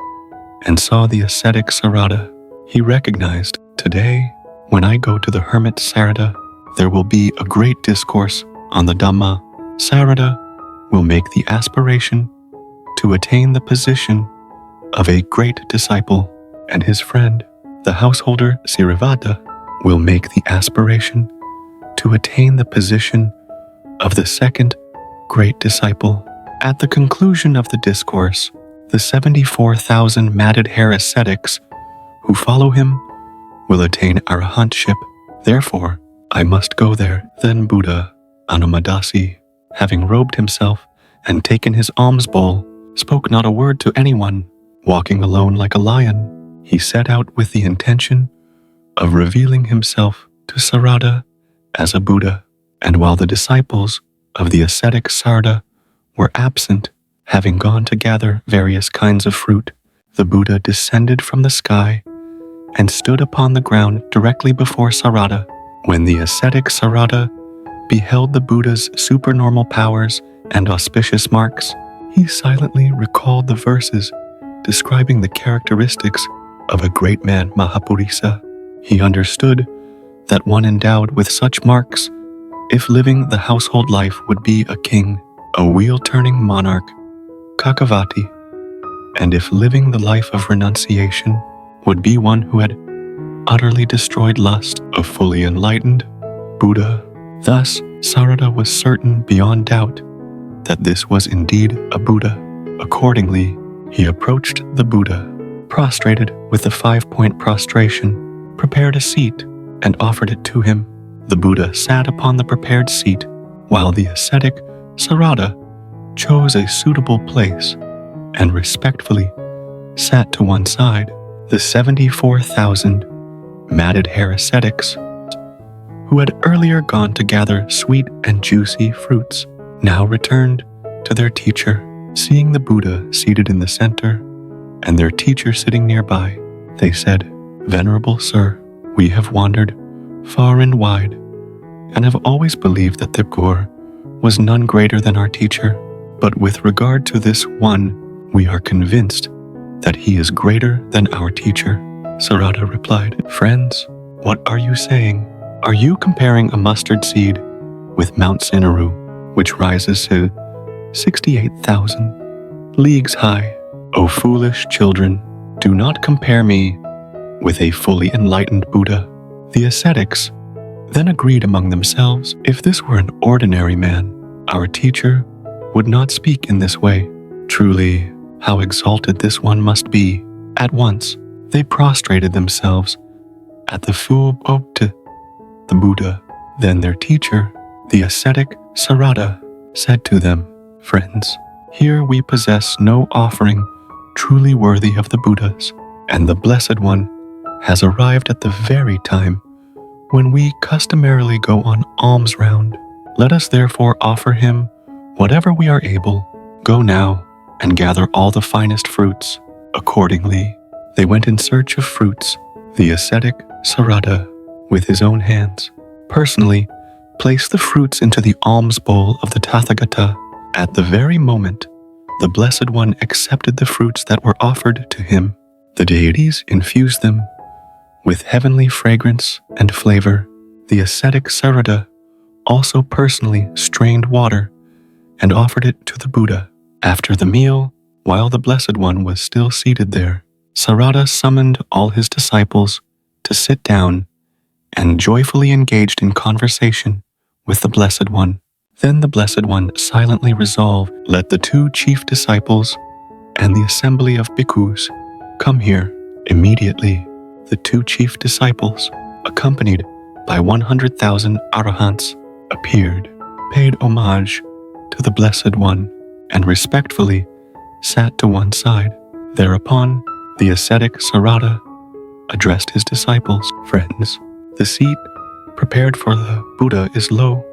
and saw the ascetic Sarada. He recognized, today, when I go to the hermit Sarada, there will be a great discourse on the Dhamma. Sarada will make the aspiration to attain the position of a great disciple, and his friend, the householder Sariputta, will make the aspiration to attain the position of the second great disciple. At the conclusion of the discourse, the 74,000 matted hair ascetics who follow him will attain arahantship. Therefore, I must go there. Then Buddha, Anumadasi, having robed himself and taken his alms bowl, spoke not a word to anyone. Walking alone like a lion, he set out with the intention of revealing himself to Sarada as a Buddha. And while the disciples of the ascetic Sarada were absent, having gone to gather various kinds of fruit, the Buddha descended from the sky and stood upon the ground directly before Sarada. When the ascetic Sarada beheld the Buddha's supernormal powers and auspicious marks, he silently recalled the verses describing the characteristics of a great man, Mahapurisa. He understood that one endowed with such marks, if living the household life, would be a king, a wheel-turning monarch, Kakavati, and if living the life of renunciation, would be one who had utterly destroyed lust, a fully enlightened Buddha. Thus, Sarada was certain beyond doubt that this was indeed a Buddha. Accordingly, he approached the Buddha, prostrated with the 5-point prostration, prepared a seat, and offered it to him. The Buddha sat upon the prepared seat, while the ascetic Sarada chose a suitable place and respectfully sat to one side. The 74,000 matted hair ascetics, who had earlier gone to gather sweet and juicy fruits, now returned to their teacher. Seeing the Buddha seated in the center and their teacher sitting nearby, they said, "Venerable Sir, we have wandered far and wide and have always believed that the Guru was none greater than our teacher. But with regard to this one, we are convinced that he is greater than our teacher." Sarada replied, "Friends, what are you saying? Are you comparing a mustard seed with Mount Sinaru, which rises to 68,000 leagues high? O foolish children, do not compare me with a fully enlightened Buddha." The ascetics then agreed among themselves, if this were an ordinary man, our teacher would not speak in this way. Truly, how exalted this one must be. At once, they prostrated themselves at the full to the Buddha. Then their teacher, the ascetic Sarada, said to them, "Friends, here we possess no offering truly worthy of the Buddhas, and the Blessed One has arrived at the very time when we customarily go on alms round. Let us therefore offer him whatever we are able. Go now and gather all the finest fruits." Accordingly, they went in search of fruits. The ascetic Sarada, with his own hands, personally placed the fruits into the alms bowl of the Tathagata. At the very moment, the Blessed One accepted the fruits that were offered to him. The deities infused them with heavenly fragrance and flavor. The ascetic Sarada also personally strained water and offered it to the Buddha. After the meal, while the Blessed One was still seated there, Sarada summoned all his disciples to sit down and joyfully engaged in conversation with the Blessed One. Then the Blessed One silently resolved, "Let the 2 chief disciples and the assembly of bhikkhus come here." Immediately, the 2 chief disciples, accompanied by 100,000 arahants, appeared, paid homage to the Blessed One, and respectfully sat to one side. Thereupon, the ascetic Sarada addressed his disciples, "Friends, the seat prepared for the Buddha is low,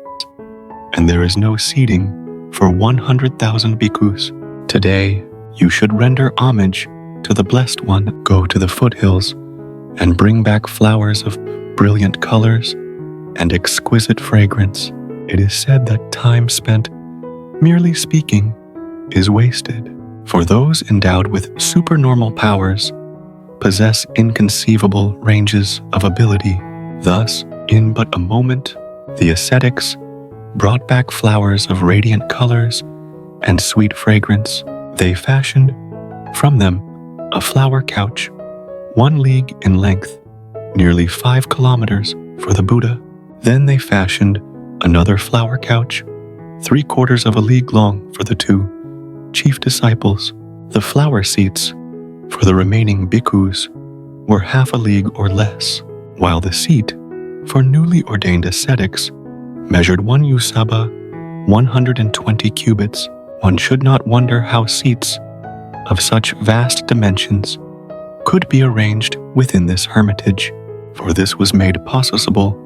and there is no seating for 100,000 bhikkhus. Today, You should render homage to the Blessed One. Go to the foothills and bring back flowers of brilliant colors and exquisite fragrance. It is said that time spent merely speaking is wasted, for those endowed with supernormal powers possess inconceivable ranges of ability. Thus, in but a moment, the ascetics brought back flowers of radiant colors and sweet fragrance. They fashioned from them a flower couch, 1 league in length, nearly 5 kilometers for the Buddha. Then they fashioned another flower couch, 3/4 of a league long for the 2 chief disciples. The flower seats for the remaining bhikkhus were 1/2 a league or less, while the seat for newly ordained ascetics measured 1 usaba, 120 cubits. One should not wonder how seats of such vast dimensions could be arranged within this hermitage, for this was made possible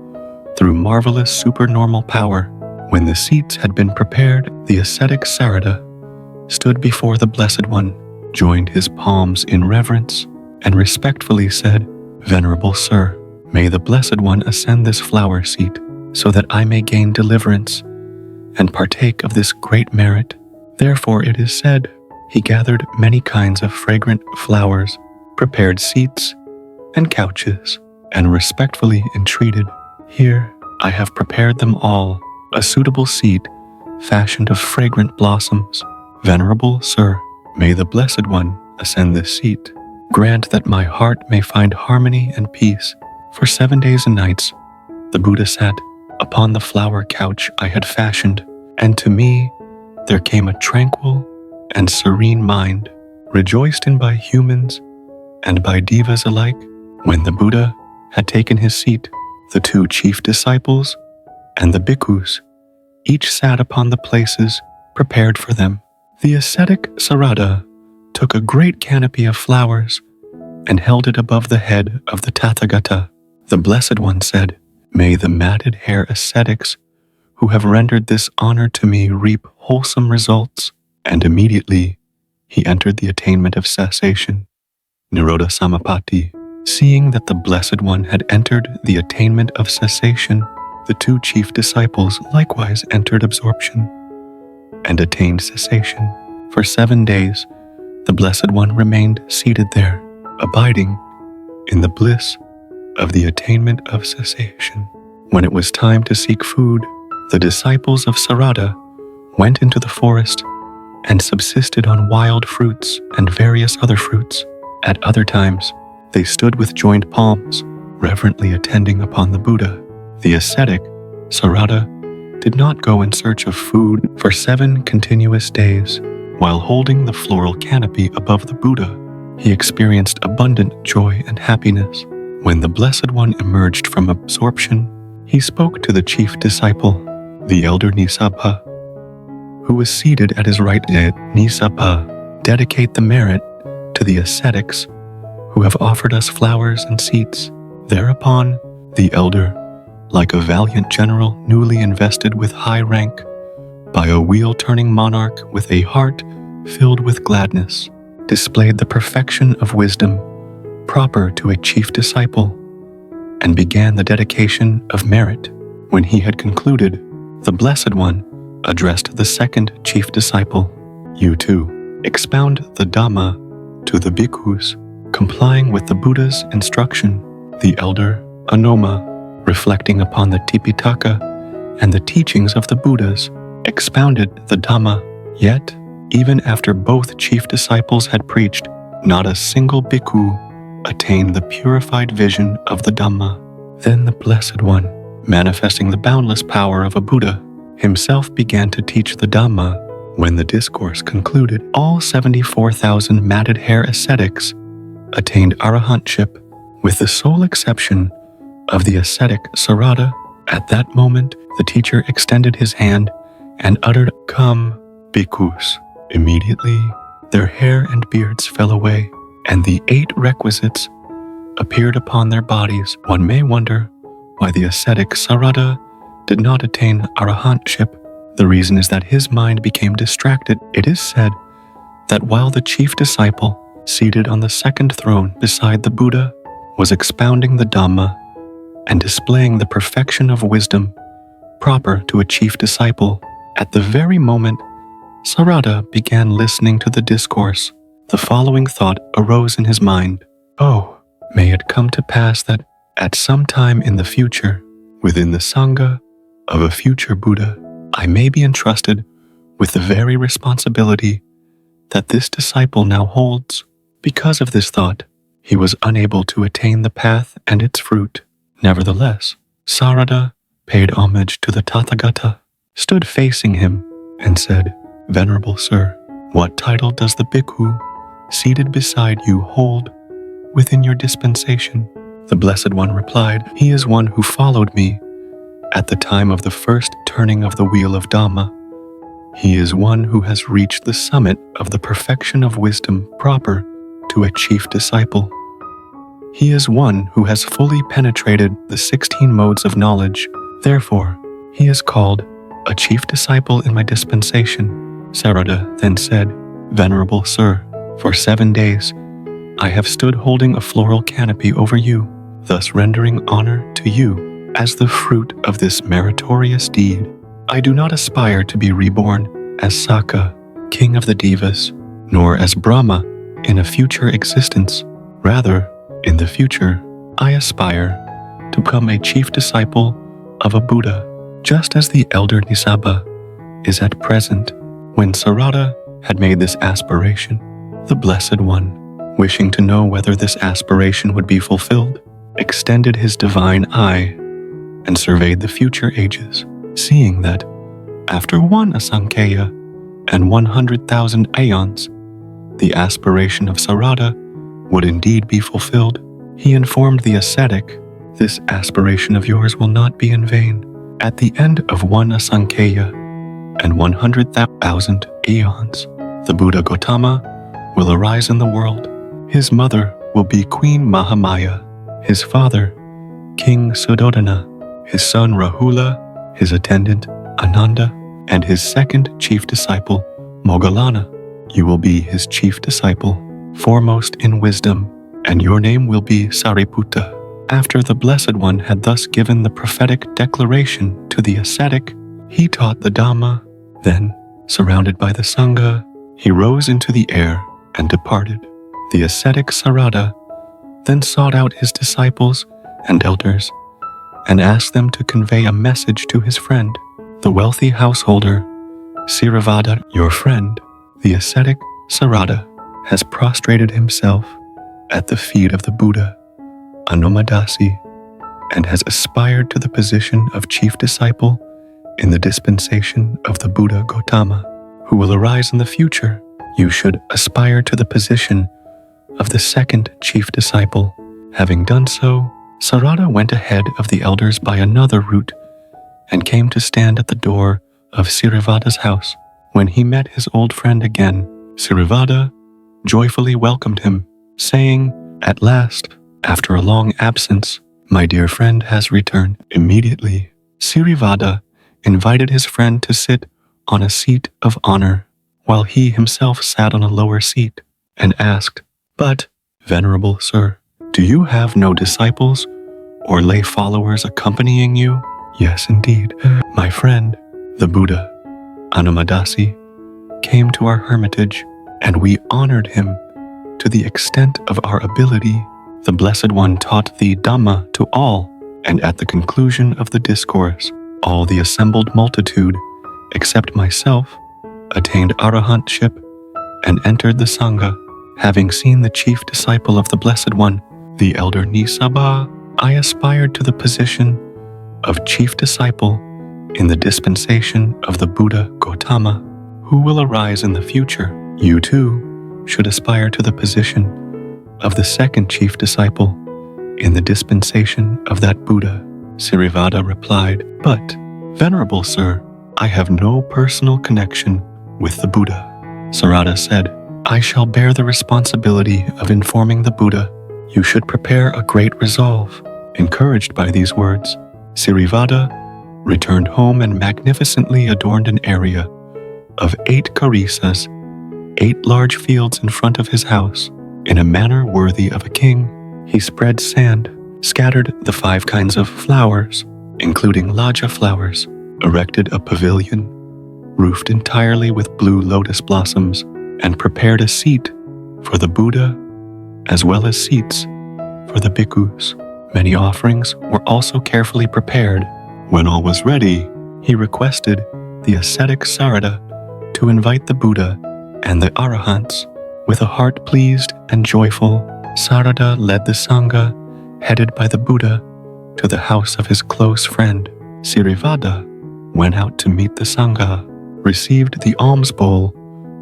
through marvelous supernormal power. When the seats had been prepared, the ascetic Sariputta stood before the Blessed One, joined his palms in reverence, and respectfully said, "Venerable Sir, may the Blessed One ascend this flower seat, so that I may gain deliverance and partake of this great merit." Therefore it is said, he gathered many kinds of fragrant flowers, prepared seats and couches, and respectfully entreated, "Here I have prepared them all, a suitable seat fashioned of fragrant blossoms. Venerable Sir, may the Blessed One ascend this seat. Grant that my heart may find harmony and peace." For 7 days and nights, the Buddha sat upon the flower couch I had fashioned, and to me there came a tranquil and serene mind, rejoiced in by humans and by devas alike. When the Buddha had taken his seat, the 2 chief disciples and the bhikkhus each sat upon the places prepared for them. The ascetic Sariputta took a great canopy of flowers and held it above the head of the Tathagata. The Blessed One said, "May the matted hair ascetics who have rendered this honor to me reap wholesome results." And immediately he entered the attainment of cessation, Nirodha Samapatti. Seeing that the Blessed One had entered the attainment of cessation, the 2 chief disciples likewise entered absorption and attained cessation. For 7 days, the Blessed One remained seated there, abiding in the bliss of the attainment of cessation. When it was time to seek food, the disciples of Sariputta went into the forest and subsisted on wild fruits and various other fruits. At other times, they stood with joined palms, reverently attending upon the Buddha. The ascetic Sariputta did not go in search of food for 7 continuous days. While holding the floral canopy above the Buddha, he experienced abundant joy and happiness. When the Blessed One emerged from absorption, he spoke to the chief disciple, the elder Nisabha, who was seated at his right hand. "Nisabha, dedicate the merit to the ascetics who have offered us flowers and seats." Thereupon, the elder, like a valiant general newly invested with high rank, by a wheel-turning monarch with a heart filled with gladness, displayed the perfection of wisdom proper to a chief disciple, and began the dedication of merit. When he had concluded, the Blessed One addressed the 2nd chief disciple, "You too, expound the Dhamma to the bhikkhus, complying with the Buddha's instruction." The elder Anoma, reflecting upon the Tipitaka and the teachings of the Buddhas, expounded the Dhamma. Yet, even after both chief disciples had preached, not a single bhikkhu attained the purified vision of the Dhamma. Then the Blessed One, manifesting the boundless power of a Buddha, himself began to teach the Dhamma. When the discourse concluded, all 74,000 matted hair ascetics attained arahantship, with the sole exception of the ascetic Sariputta. At that moment, the teacher extended his hand and uttered, "Come, bhikkhus." Immediately, their hair and beards fell away, and the 8 requisites appeared upon their bodies. One may wonder why the ascetic Sariputta did not attain arahantship. The reason is that his mind became distracted. It is said that while the chief disciple, seated on the second throne beside the Buddha, was expounding the Dhamma and displaying the perfection of wisdom proper to a chief disciple, at the very moment Sarada began listening to the discourse, the following thought arose in his mind: "Oh, may it come to pass that at some time in the future, within the Sangha of a future Buddha, I may be entrusted with the very responsibility that this disciple now holds." Because of this thought, he was unable to attain the path and its fruit. Nevertheless, Sarada paid homage to the Tathagata, stood facing him, and said, "Venerable Sir, what title does the bhikkhu seated beside you hold within your dispensation?" The Blessed One replied, "He is one who followed me at the time of the first turning of the wheel of Dhamma. He is one who has reached the summit of the perfection of wisdom proper to a chief disciple. He is one who has fully penetrated the 16 modes of knowledge. Therefore, he is called a chief disciple in my dispensation." Sarada then said, "Venerable Sir, for 7 days I have stood holding a floral canopy over you, thus rendering honor to you as the fruit of this meritorious deed. I do not aspire to be reborn as Saka, king of the Devas, nor as Brahma in a future existence. Rather, in the future, I aspire to become a chief disciple of a Buddha, just as the elder Nisaba is at present." When Sarada had made this aspiration, the Blessed One, wishing to know whether this aspiration would be fulfilled, extended his divine eye and surveyed the future ages, seeing that after 1 asankheya and 100,000 aeons, the aspiration of Sarada would indeed be fulfilled. He informed the ascetic, "This aspiration of yours will not be in vain. At the end of 1 asankheya and 100,000 aeons, the Buddha Gautama will arise in the world. His mother will be Queen Mahamaya, his father, King Suddhodana, his son Rahula, his attendant Ananda, and his second chief disciple, Moggallana. You will be his chief disciple, foremost in wisdom, and your name will be Sariputta." After the Blessed One had thus given the prophetic declaration to the ascetic, he taught the Dhamma. Then, surrounded by the Sangha, he rose into the air and departed. The ascetic Sarada then sought out his disciples and elders and asked them to convey a message to his friend, the wealthy householder Sariputta. "Your friend, the ascetic Sarada, has prostrated himself at the feet of the Buddha Anumadasi and has aspired to the position of chief disciple in the dispensation of the Buddha Gautama, who will arise in the future. You should aspire to the position of the second chief disciple." Having done so, Sarada went ahead of the elders by another route and came to stand at the door of Saripputta's house. When he met his old friend again, Sariputta joyfully welcomed him, saying, "At last, after a long absence, my dear friend has returned." Immediately, Sariputta invited his friend to sit on a seat of honor, while he himself sat on a lower seat, and asked, "But, Venerable Sir, do you have no disciples or lay followers accompanying you?" "Yes, indeed. My friend, the Buddha Anumadasi, came to our hermitage, and we honored him to the extent of our ability." The Blessed One taught the Dhamma to all, and at the conclusion of the discourse, all the assembled multitude, except myself, attained arahantship and entered the Sangha. Having seen the chief disciple of the Blessed One, the elder Nisaba, I aspired to the position of chief disciple in the dispensation of the Buddha Gautama, who will arise in the future. You too should aspire to the position of the second chief disciple in the dispensation of that Buddha. Sariputta replied, "But, Venerable Sir, I have no personal connection with the Buddha." Sarada said, "I shall bear the responsibility of informing the Buddha. You should prepare a great resolve." Encouraged by these words, Sariputta returned home and magnificently adorned an area of 8 karisas 8 large fields in front of his house. In a manner worthy of a king, he spread sand, scattered the 5 kinds of flowers, including Laja flowers, erected a pavilion, roofed entirely with blue lotus blossoms, and prepared a seat for the Buddha, as well as seats for the bhikkhus. Many offerings were also carefully prepared. When all was ready, he requested the ascetic Sarada to invite the Buddha and the Arahants. With a heart pleased and joyful, Sarada led the Sangha, headed by the Buddha, to the house of his close friend. Sariputta went out to meet the Sangha, received the alms bowl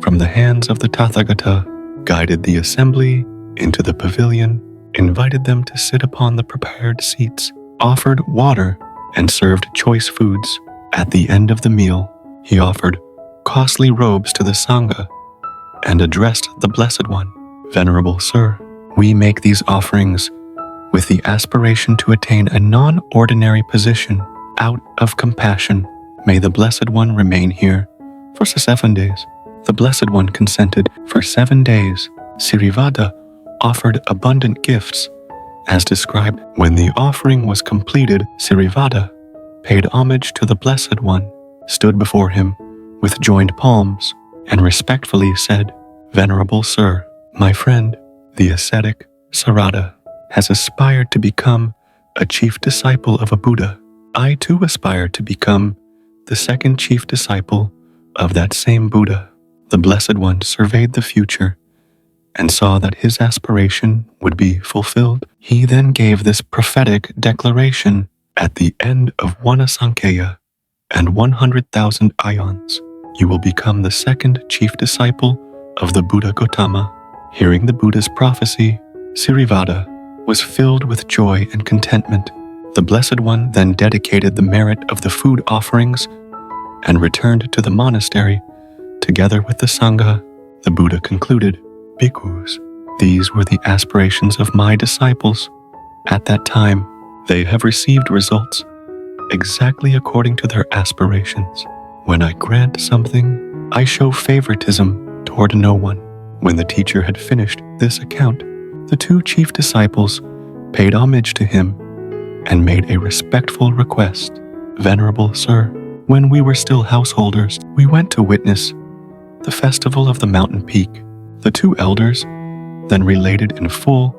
from the hands of the Tathagata, guided the assembly into the pavilion, invited them to sit upon the prepared seats, offered water, and served choice foods. At the end of the meal, he offered costly robes to the Sangha and addressed the Blessed One. Venerable Sir, we make these offerings with the aspiration to attain a non-ordinary position out of compassion. May the Blessed One remain here for 7 days. The Blessed One consented. For 7 days, Sariputta offered abundant gifts, as described. When the offering was completed, Sariputta paid homage to the Blessed One, stood before him with joined palms, and respectfully said, Venerable Sir, my friend, the ascetic Sarada, has aspired to become a chief disciple of a Buddha. I too aspire to become the second chief disciple of that same Buddha. The Blessed One surveyed the future and saw that his aspiration would be fulfilled. He then gave this prophetic declaration: at the end of one Asankhya and 100,000 aeons, you will become the second chief disciple of the Buddha Gautama. Hearing the Buddha's prophecy, Sariputta was filled with joy and contentment. The Blessed One then dedicated the merit of the food offerings and returned to the monastery together with the Sangha. The Buddha concluded, Bhikkhus, these were the aspirations of my disciples. At that time, they have received results exactly according to their aspirations. When I grant something, I show favoritism toward no one. When the teacher had finished this account, the 2 chief disciples paid homage to him and made a respectful request. Venerable Sir, when we were still householders, we went to witness the festival of the mountain peak. The 2 elders then related in full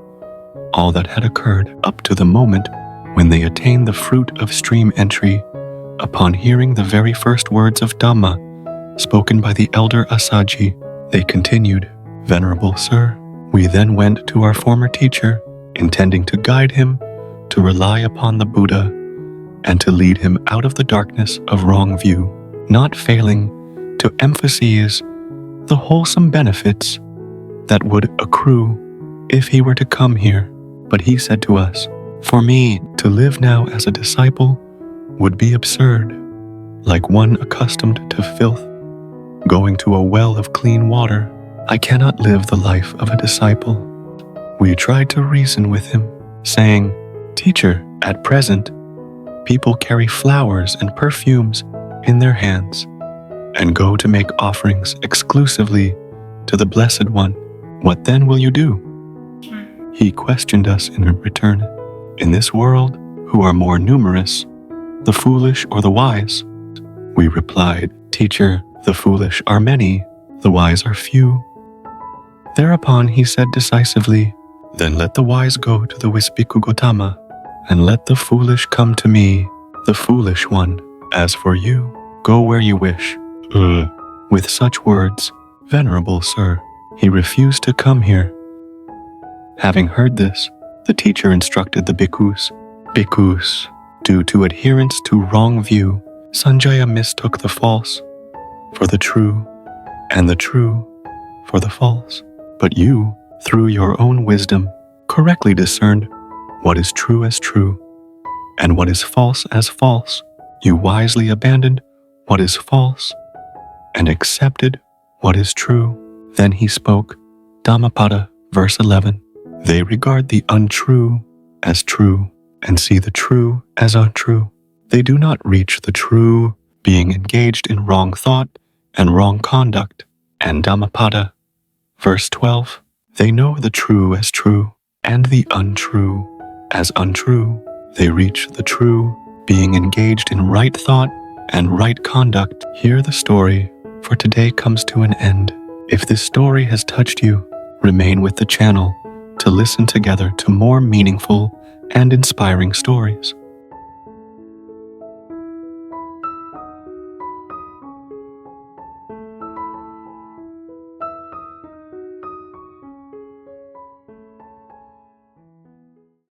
all that had occurred up to the moment when they attained the fruit of stream entry upon hearing the very first words of Dhamma spoken by the elder Asaji. They continued, Venerable Sir, we then went to our former teacher, intending to guide him to rely upon the Buddha and to lead him out of the darkness of wrong view, not failing to emphasize the wholesome benefits that would accrue if he were to come here. But he said to us, for me to live now as a disciple would be absurd, like one accustomed to filth, going to a well of clean water. I cannot live the life of a disciple. We tried to reason with him, saying, Teacher, at present, people carry flowers and perfumes in their hands and go to make offerings exclusively to the Blessed One. What then will you do? He questioned us in return. In this world, who are more numerous, the foolish or the wise? We replied, Teacher, the foolish are many, the wise are few. Thereupon he said decisively, Then let the wise go to the Bhikkhu Gautama, and let the foolish come to me, the foolish one. As for you, go where you wish. With such words, Venerable Sir, he refused to come here. Having heard this, the teacher instructed the bhikkhus, Bhikkhus, due to adherence to wrong view, Sanjaya mistook the false for the true, and the true for the false. But you, through your own wisdom, correctly discerned what is true as true, and what is false as false. You wisely abandoned what is false, and accepted what is true. Then he spoke, Dhammapada, verse 11. They regard the untrue as true, and see the true as untrue. They do not reach the true, being engaged in wrong thought and wrong conduct. And Dhammapada, Verse 12. They know the true as true, and the untrue as untrue. They reach the true, being engaged in right thought and right conduct. Here the story for today comes to an end. If this story has touched you, remain with the channel to listen together to more meaningful and inspiring stories.